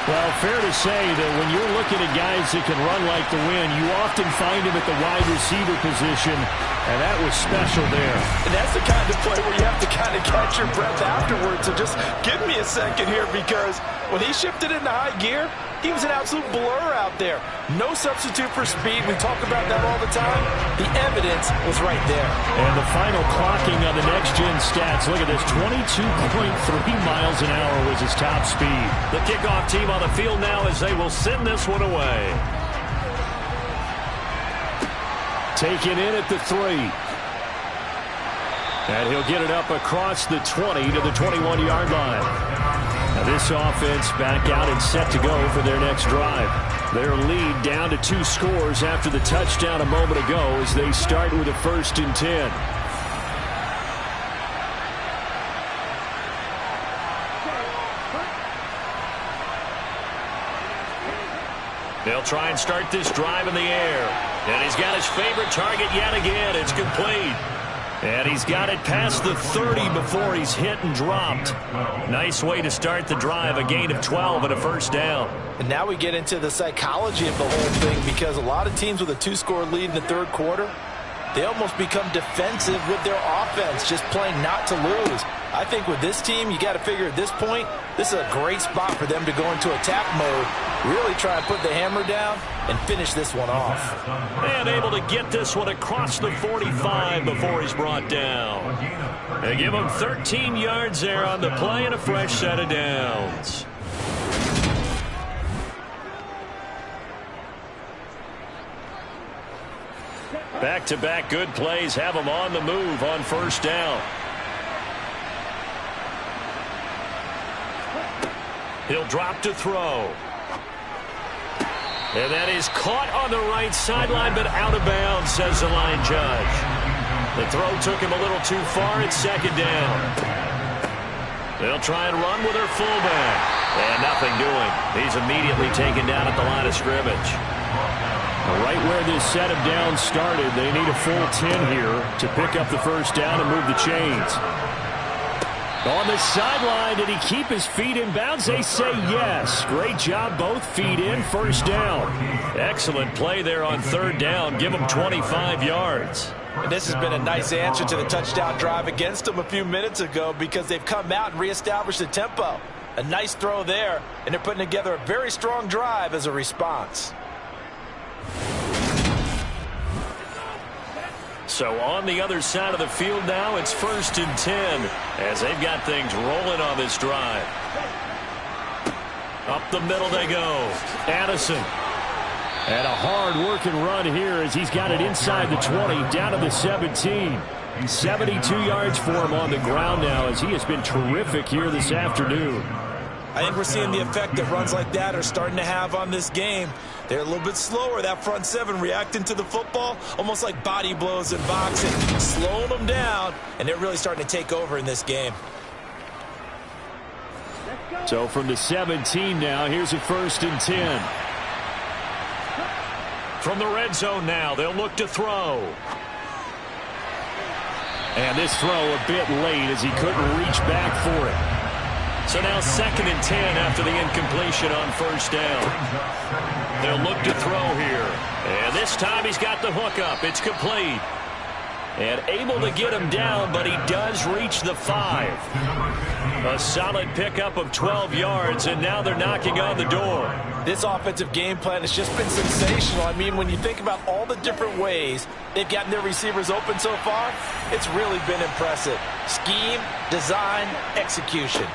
Well, fair to say that when you're looking at guys that can run like the wind, you often find him at the wide receiver position, and that was special there. And that's the kind of play where you have to kind of catch your breath afterwards. So just give me a second here, because when he shifted into high gear, he was an absolute blur out there. No substitute for speed. We talk about that all the time. The evidence was right there. And the final clocking on the next-gen stats. Look at this, 22.3 miles an hour was his top speed. The kickoff team on the field now as they will send this one away. Taken in at the 3. And he'll get it up across the 20 to the 21-yard line. Now this offense back out and set to go for their next drive. Their lead down to 2 scores after the touchdown a moment ago as they start with a 1st and 10. They'll try and start this drive in the air. And he's got his favorite target yet again. It's complete. And he's got it past the 30 before he's hit and dropped. Nice way to start the drive, a gain of 12 and a 1st down. And now we get into the psychology of the whole thing, because a lot of teams with a 2-score lead in the 3rd quarter, they almost become defensive with their offense, just playing not to lose. I think with this team, you got to figure at this point, this is a great spot for them to go into attack mode, really try and put the hammer down and finish this one off. And able to get this one across the 45 before he's brought down. They give him 13 yards there on the play and a fresh set of downs. Back-to-back good plays have him on the move on 1st down. He'll drop to throw. And that is caught on the right sideline, but out of bounds, says the line judge. The throw took him a little too far. It's 2nd down. They'll try and run with their fullback. And nothing doing. He's immediately taken down at the line of scrimmage. Right where this set of downs started, they need a full 10 here to pick up the 1st down and move the chains. On the sideline, did he keep his feet in bounds? They say yes. Great job, both feet in, 1st down. Excellent play there on 3rd down. Give him 25 yards. And this has been a nice answer to the touchdown drive against them a few minutes ago, because they've come out and reestablished the tempo. A nice throw there, and they're putting together a very strong drive as a response. So on the other side of the field now, it's 1st and 10 as they've got things rolling on this drive. Up the middle they go. Addison. And a hard-working run here as he's got it inside the 20, down to the 17. 72 yards for him on the ground now as he has been terrific here this afternoon. I think we're seeing the effect that runs like that are starting to have on this game. They're a little bit slower, that front seven, reacting to the football, almost like body blows in boxing, slowing them down, and they're really starting to take over in this game. So from the 17 now, here's a 1st and 10. From the red zone now, they'll look to throw. And this throw a bit late as he couldn't reach back for it. So now 2nd and 10 after the incompletion on 1st down. They'll look to throw here. And this time he's got the hook up. It's complete. And able to get him down, but he does reach the 5. A solid pickup of 12 yards, and now they're knocking on the door. This offensive game plan has just been sensational. I mean, when you think about all the different ways they've gotten their receivers open so far, it's really been impressive. Scheme, design, execution.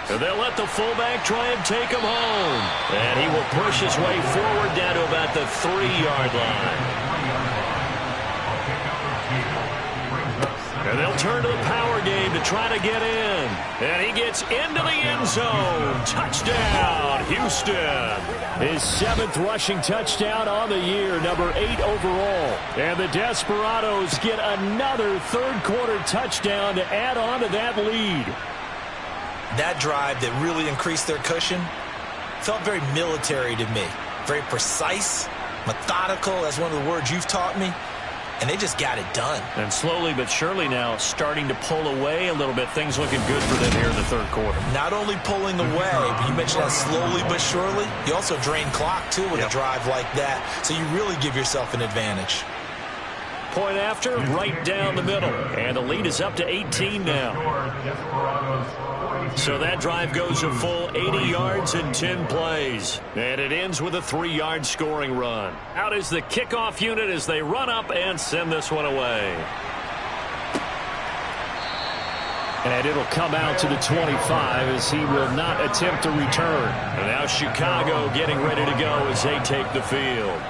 So they'll let the fullback try and take him home. And he will push his way forward down to about the 3-yard line. And they'll turn to the power game to try to get in. And he gets into the end zone. Touchdown, Houston. His 7th rushing touchdown on the year, number 8 overall. And the Desperados get another third-quarter touchdown to add on to that lead. That drive that really increased their cushion felt very military to me. Very precise, methodical, that's one of the words you've taught me. And they just got it done. And slowly but surely now starting to pull away a little bit. Things looking good for them here in the third quarter. Not only pulling away, but you mentioned that slowly but surely. You also drain clock, too, with a drive like that. So you really give yourself an advantage. Point after, right down the middle. And the lead is up to 18 now. So that drive goes a full 80 yards in 10 plays. And it ends with a 3-yard scoring run. Out is the kickoff unit as they run up and send this one away. And it'll come out to the 25 as he will not attempt to return. And now Chicago getting ready to go as they take the field.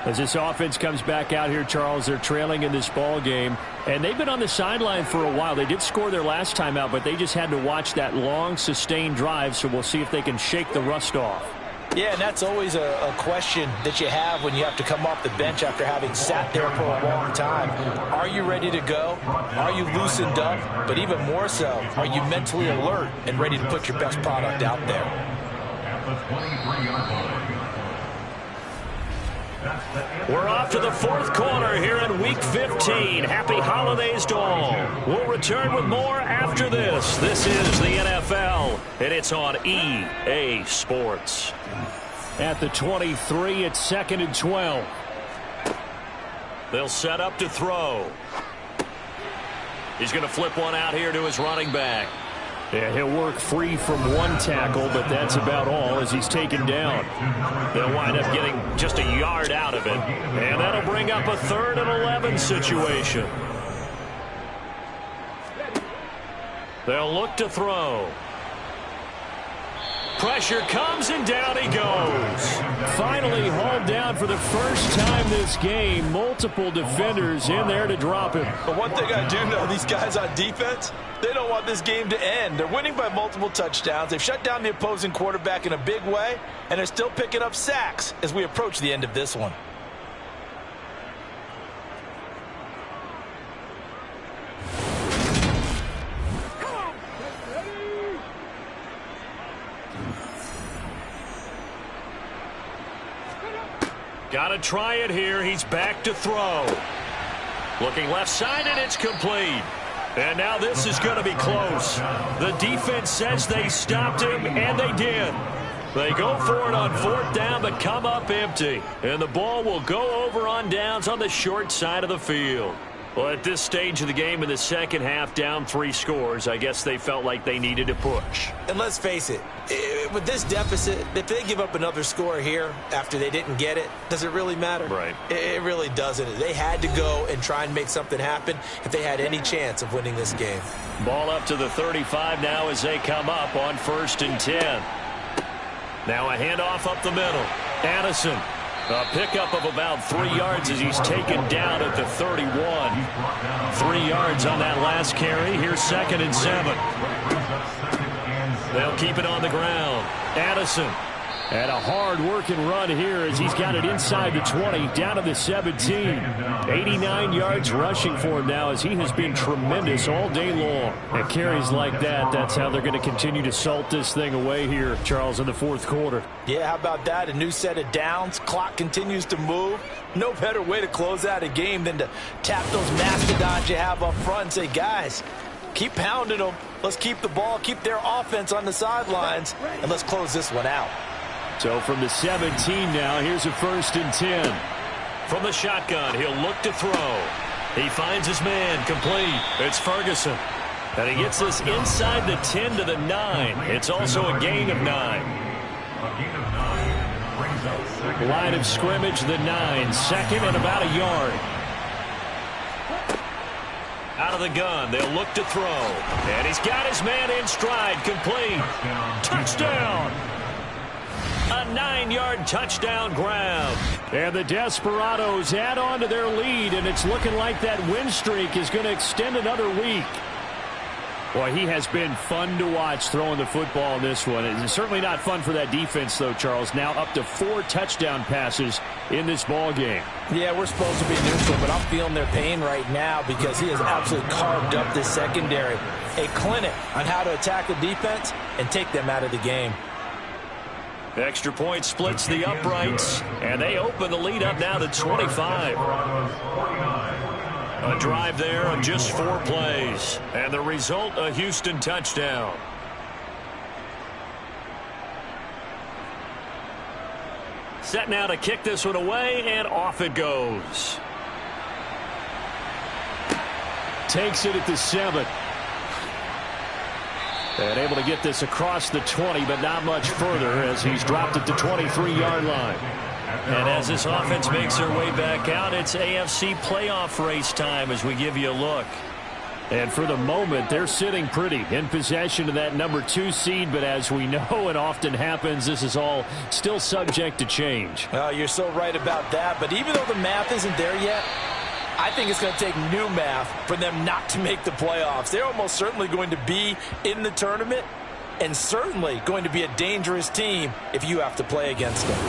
As this offense comes back out here, Charles, they're trailing in this ball game, and they've been on the sideline for a while. They did score their last time out, but they just had to watch that long, sustained drive, so we'll see if they can shake the rust off. Yeah, and that's always a question that you have when you have to come off the bench after having sat there for a long time. Are you ready to go? Are you loosened up? But even more so, are you mentally alert and ready to put your best product out there? At the 23-yard line. We're off to the fourth quarter here in Week 15. Happy holidays to all. We'll return with more after this. This is the NFL, and it's on EA Sports. At the 23, it's 2nd and 12. They'll set up to throw. He's going to flip one out here to his running back. Yeah, he'll work free from one tackle, but that's about all as he's taken down. They'll wind up getting just a yard out of it. And that'll bring up a 3rd and 11 situation. They'll look to throw. Pressure comes, and down he goes. Finally hauled down for the first time this game. Multiple defenders in there to drop him. But one thing I do know, these guys on defense, they don't want this game to end. They're winning by multiple touchdowns. They've shut down the opposing quarterback in a big way, and they're still picking up sacks as we approach the end of this one. Got to try it here. He's back to throw. Looking left side, and it's complete. And now this is going to be close. The defense says they stopped him, and they did. They go for it on 4th down, but come up empty. And the ball will go over on downs on the short side of the field. Well, at this stage of the game in the second half, down 3 scores, I guess they felt like they needed to push. And let's face it, with this deficit, if they give up another score here after they didn't get it, does it really matter? Right. It really doesn't. They had to go and try and make something happen if they had any chance of winning this game. Ball up to the 35 now as they come up on 1st and 10. Now a handoff up the middle. Addison. A pickup of about 3 yards as he's taken down at the 31. 3 yards on that last carry. Here's 2nd and 7. They'll keep it on the ground. Addison. And a hard-working run here as he's got it inside the 20, down to the 17. 89 yards rushing for him now as he has been tremendous all day long. And carries like that, that's how they're going to continue to salt this thing away here, Charles, in the 4th quarter. Yeah, how about that? A new set of downs. Clock continues to move. No better way to close out a game than to tap those mastodons you have up front and say, guys, keep pounding them. Let's keep the ball, keep their offense on the sidelines, and let's close this one out. So from the 17 now, here's a 1st and 10. From the shotgun, he'll look to throw. He finds his man, complete. It's Ferguson. And he gets this inside the 10 to the 9. It's also a gain of 9. Line of scrimmage, the 9. 2nd and about a yard. Out of the gun, they'll look to throw. And he's got his man in stride, complete. Touchdown! A 9-yard touchdown grab. And the Desperados add on to their lead, and it's looking like that win streak is going to extend another week. Boy, he has been fun to watch throwing the football in this one. It's certainly not fun for that defense, though, Charles. Now up to 4 touchdown passes in this ball game. Yeah, we're supposed to be neutral, but I'm feeling their pain right now because he has absolutely carved up this secondary. A clinic on how to attack the defense and take them out of the game. Extra point splits the uprights, and they open the lead up now to 25. A drive there of just 4 plays, and the result, a Houston touchdown. Set now to kick this one away, and off it goes. Takes it at the 7. And able to get this across the 20, but not much further as he's dropped at the 23-yard line. And as this offense makes their way back out, it's AFC playoff race time as we give you a look. And for the moment, they're sitting pretty in possession of that number 2 seed. But as we know it often happens, this is all still subject to change. Well, you're so right about that. But even though the math isn't there yet, I think it's going to take new math for them not to make the playoffs. They're almost certainly going to be in the tournament and certainly going to be a dangerous team if you have to play against them.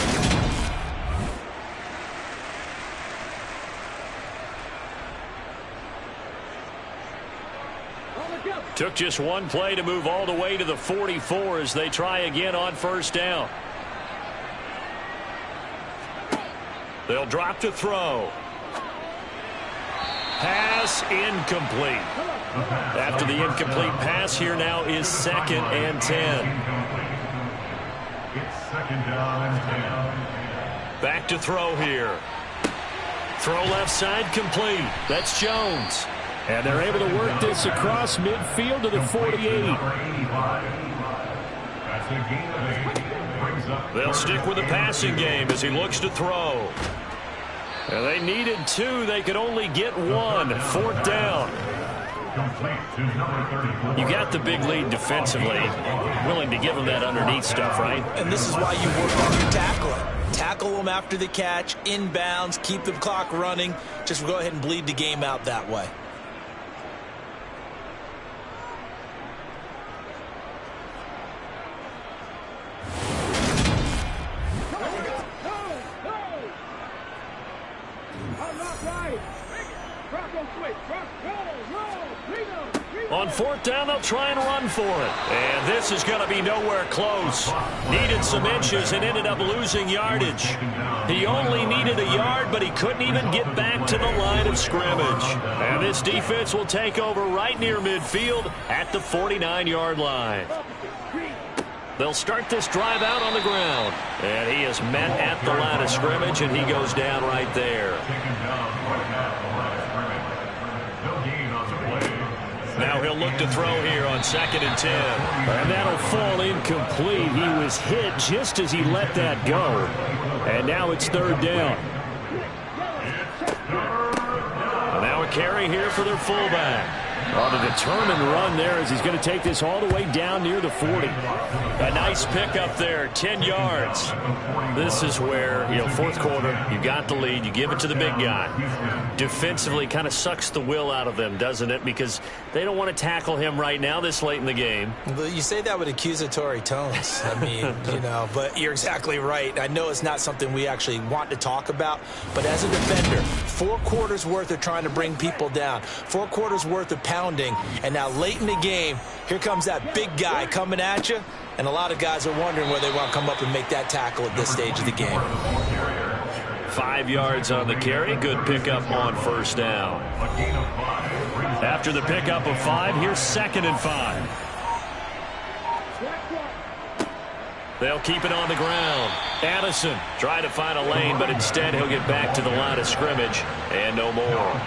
Took just 1 play to move all the way to the 44 as they try again on 1st down. They'll drop to throw. Pass incomplete. After the incomplete pass, here now is 2nd and 10. It's 2nd down and 10. Back to throw here. Throw left side complete. That's Jones. And they're able to work this across midfield to the 48. They'll stick with the passing game as he looks to throw. And they needed 2. They could only get 1. 4th down. You got the big lead defensively. Willing to give them that underneath stuff, right? And this is why you work on your tackling. Tackle them after the catch, inbounds, keep the clock running. Just go ahead and bleed the game out that way. On 4th down, they'll try and run for it. And this is going to be nowhere close. Needed some inches and ended up losing yardage. He only needed a yard, but he couldn't even get back to the line of scrimmage. And this defense will take over right near midfield at the 49-yard line. They'll start this drive out on the ground. And he is met at the line of scrimmage, and he goes down right there. Now he'll look to throw here on 2nd and 10. And that'll fall incomplete. He was hit just as he let that go. And now it's 3rd down. And now a carry here for their fullback. On a determined run there as he's going to take this all the way down near the 40. A nice pickup there, 10 yards. This is where, 4th quarter, you got the lead, you give it to the big guy. Defensively kind of sucks the will out of them, doesn't it? Because they don't want to tackle him right now this late in the game. But you say that with accusatory tones. I mean, but you're exactly right. I know it's not something we actually want to talk about, but as a defender, 4 quarters worth of trying to bring people down, 4 quarters worth of pounding, and now late in the game, here comes that big guy coming at you, and a lot of guys are wondering whether they want to come up and make that tackle at this stage of the game. 5 yards on the carry. Good pickup on 1st down. After the pickup of 5, here's 2nd and 5. They'll keep it on the ground. Addison trying to find a lane, but instead he'll get back to the line of scrimmage and no more.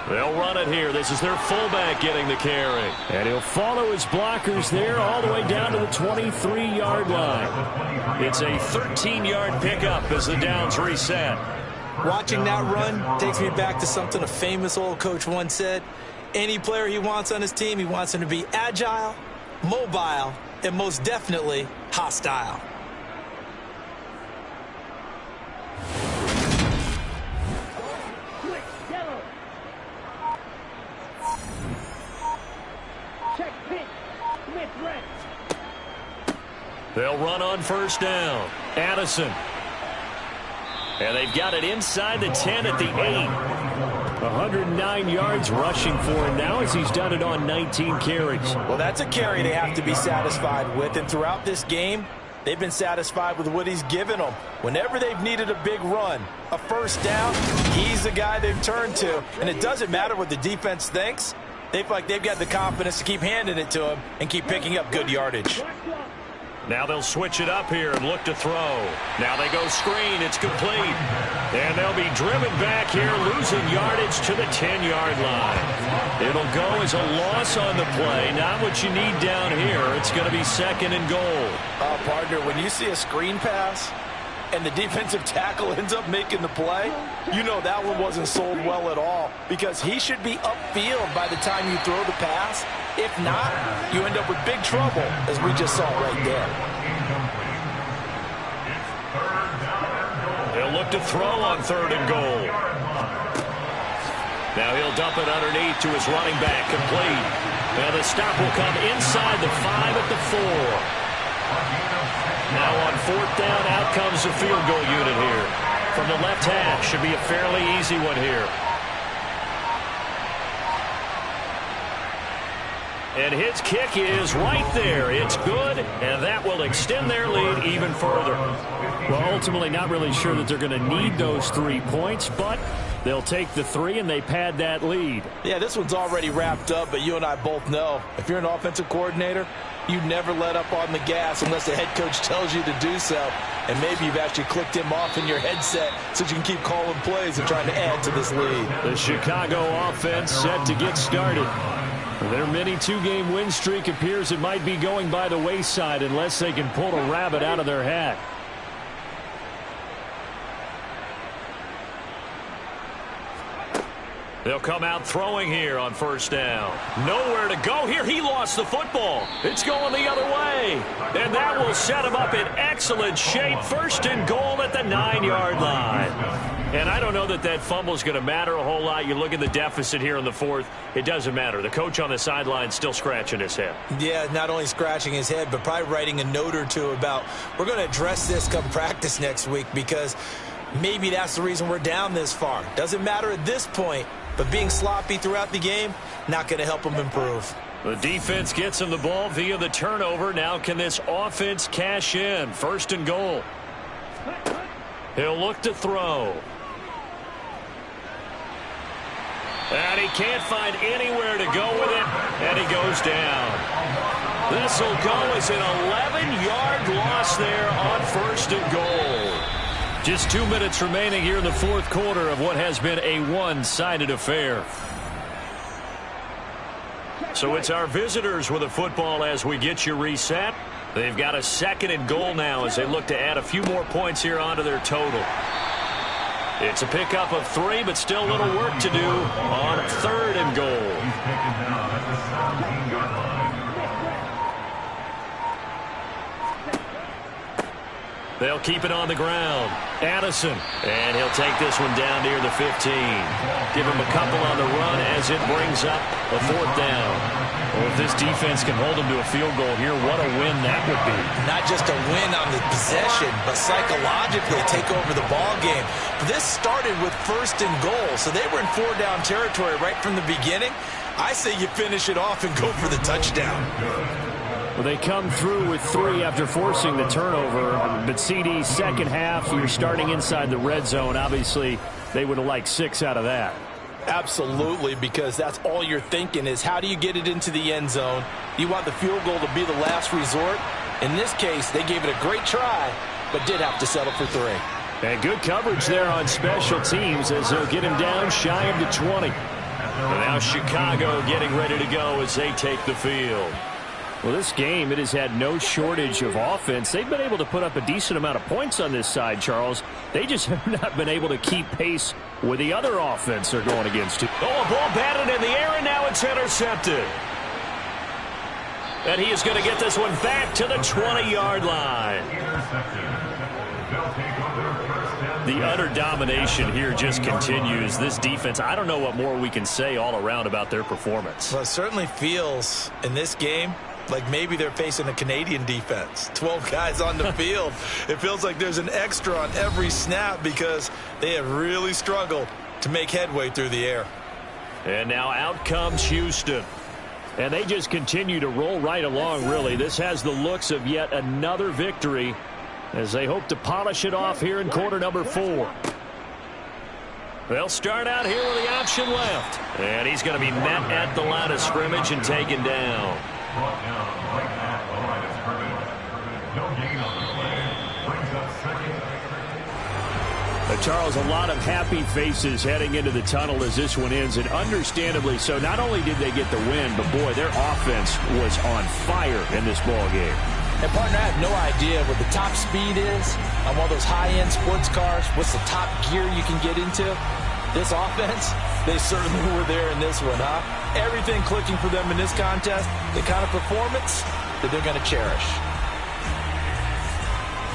They'll run it here. This is their fullback getting the carry. And he'll follow his blockers there all the way down to the 23-yard line. It's a 13-yard pickup as the downs reset. Watching that run takes me back to something a famous old coach once said. Any player he wants on his team, he wants him to be agile, mobile, and most definitely hostile. They'll run on 1st down. Addison. And they've got it inside the 10 at the 8. 109 yards rushing for him now as he's done it on 19 carries. Well, that's a carry they have to be satisfied with. And throughout this game, they've been satisfied with what he's given them. Whenever they've needed a big run, a 1st down, he's the guy they've turned to. And it doesn't matter what the defense thinks. They feel like they've got the confidence to keep handing it to him and keep picking up good yardage. Now they'll switch it up here and look to throw. Now they go screen. It's complete. And they'll be driven back here, losing yardage to the 10-yard line. It'll go as a loss on the play. Not what you need down here. It's going to be 2nd and goal. Partner, when you see a screen pass and the defensive tackle ends up making the play, you know that one wasn't sold well at all, because he should be upfield by the time you throw the pass. If not, you end up with big trouble, as we just saw right there. They'll look to throw on 3rd and goal. Now he'll dump it underneath to his running back, complete. Now the stop will come inside the 5 at the 4. Now on 4th down, out comes the field goal unit here. From the left hash, should be a fairly easy one here. And his kick is right there. It's good, and that will extend their lead even further. Well, ultimately not really sure that they're going to need those 3 points, but they'll take the 3 and they pad that lead. Yeah, this one's already wrapped up, but you and I both know if you're an offensive coordinator, you never let up on the gas unless the head coach tells you to do so. And maybe you've actually clicked him off in your headset so you can keep calling plays and trying to add to this lead. The Chicago offense set to get started. Their mini 2-game win streak appears it might be going by the wayside unless they can pull a rabbit out of their hat. They'll come out throwing here on 1st down. Nowhere to go here. He lost the football. It's going the other way. And that will set him up in excellent shape. 1st and goal at the 9-yard line. And I don't know that that fumble is going to matter a whole lot. You look at the deficit here in the 4th. It doesn't matter. The coach on the sideline still scratching his head. Yeah, not only scratching his head, but probably writing a note or two about, we're going to address this come practice next week, because maybe that's the reason we're down this far. Doesn't matter at this point, but being sloppy throughout the game, not going to help them improve. The defense gets him the ball via the turnover. Now can this offense cash in? 1st and goal. He'll look to throw. And he can't find anywhere to go with it, and he goes down. This will go as an 11-yard loss there on 1st and goal. Just 2 minutes remaining here in the fourth quarter of what has been a one-sided affair. So it's our visitors with the football as we get you reset. They've got a 2nd and goal now as they look to add a few more points here onto their total. It's a pickup of 3, but still a little work to do on 3rd and goal. He's taken down at the 17-yard line. They'll keep it on the ground. Addison, and he'll take this one down near the 15. Give him a couple on the run as it brings up a 4th down. Well, if this defense can hold them to a field goal here, what a win that would be. Not just a win on the possession, but psychologically take over the ball game. This started with 1st and goal, so they were in 4-down territory right from the beginning. I say you finish it off and go for the touchdown. Well, they come through with 3 after forcing the turnover. But CD, second half, you're starting inside the red zone. Obviously, they would have liked 6 out of that. Absolutely, because that's all you're thinking is how do you get it into the end zone? You want the field goal to be the last resort. In this case, they gave it a great try, but did have to settle for 3. And good coverage there on special teams as they'll get him down shy of the 20. And now Chicago getting ready to go as they take the field. Well, this game, it has had no shortage of offense. They've been able to put up a decent amount of points on this side, Charles. They just have not been able to keep pace with the other offense they're going against. Oh, a ball batted in the air, and now it's intercepted. And he is going to get this one back to the 20-yard line. The utter domination here just continues. This defense, I don't know what more we can say all around about their performance. Well, it certainly feels in this game like maybe they're facing a Canadian defense. 12 guys on the field. It feels like there's an extra on every snap because they have really struggled to make headway through the air. And now out comes Houston. And they just continue to roll right along, really. This has the looks of yet another victory as they hope to polish it off here in quarter number 4. They'll start out here with the option left. And he's going to be met at the line of scrimmage and taken down. Brought down right at the line of scrimmage. No gain on the play. Brings up 2nd. Charles, a lot of happy faces heading into the tunnel as this one ends, and understandably so. Not only did they get the win, but boy, their offense was on fire in this ball game. And partner, I have no idea what the top speed is on one of those high-end sports cars. What's the top gear you can get into? This offense, they certainly were there in this one, huh? Everything clicking for them in this contest, the kind of performance that they're going to cherish.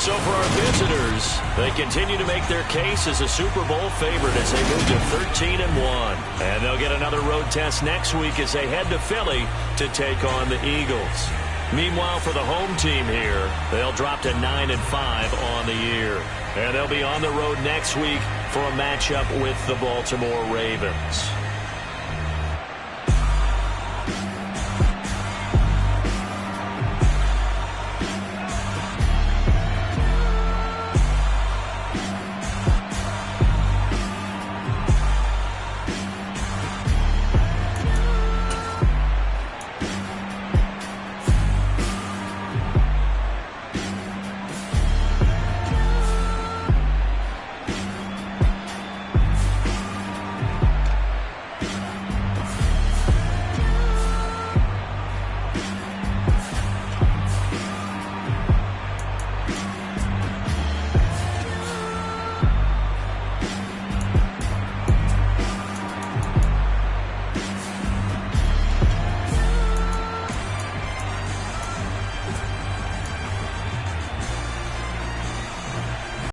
So for our visitors, they continue to make their case as a Super Bowl favorite as they move to 13-1. And they'll get another road test next week as they head to Philly to take on the Eagles. Meanwhile, for the home team here, they'll drop to 9-5 on the year. And they'll be on the road next week for a matchup with the Baltimore Ravens.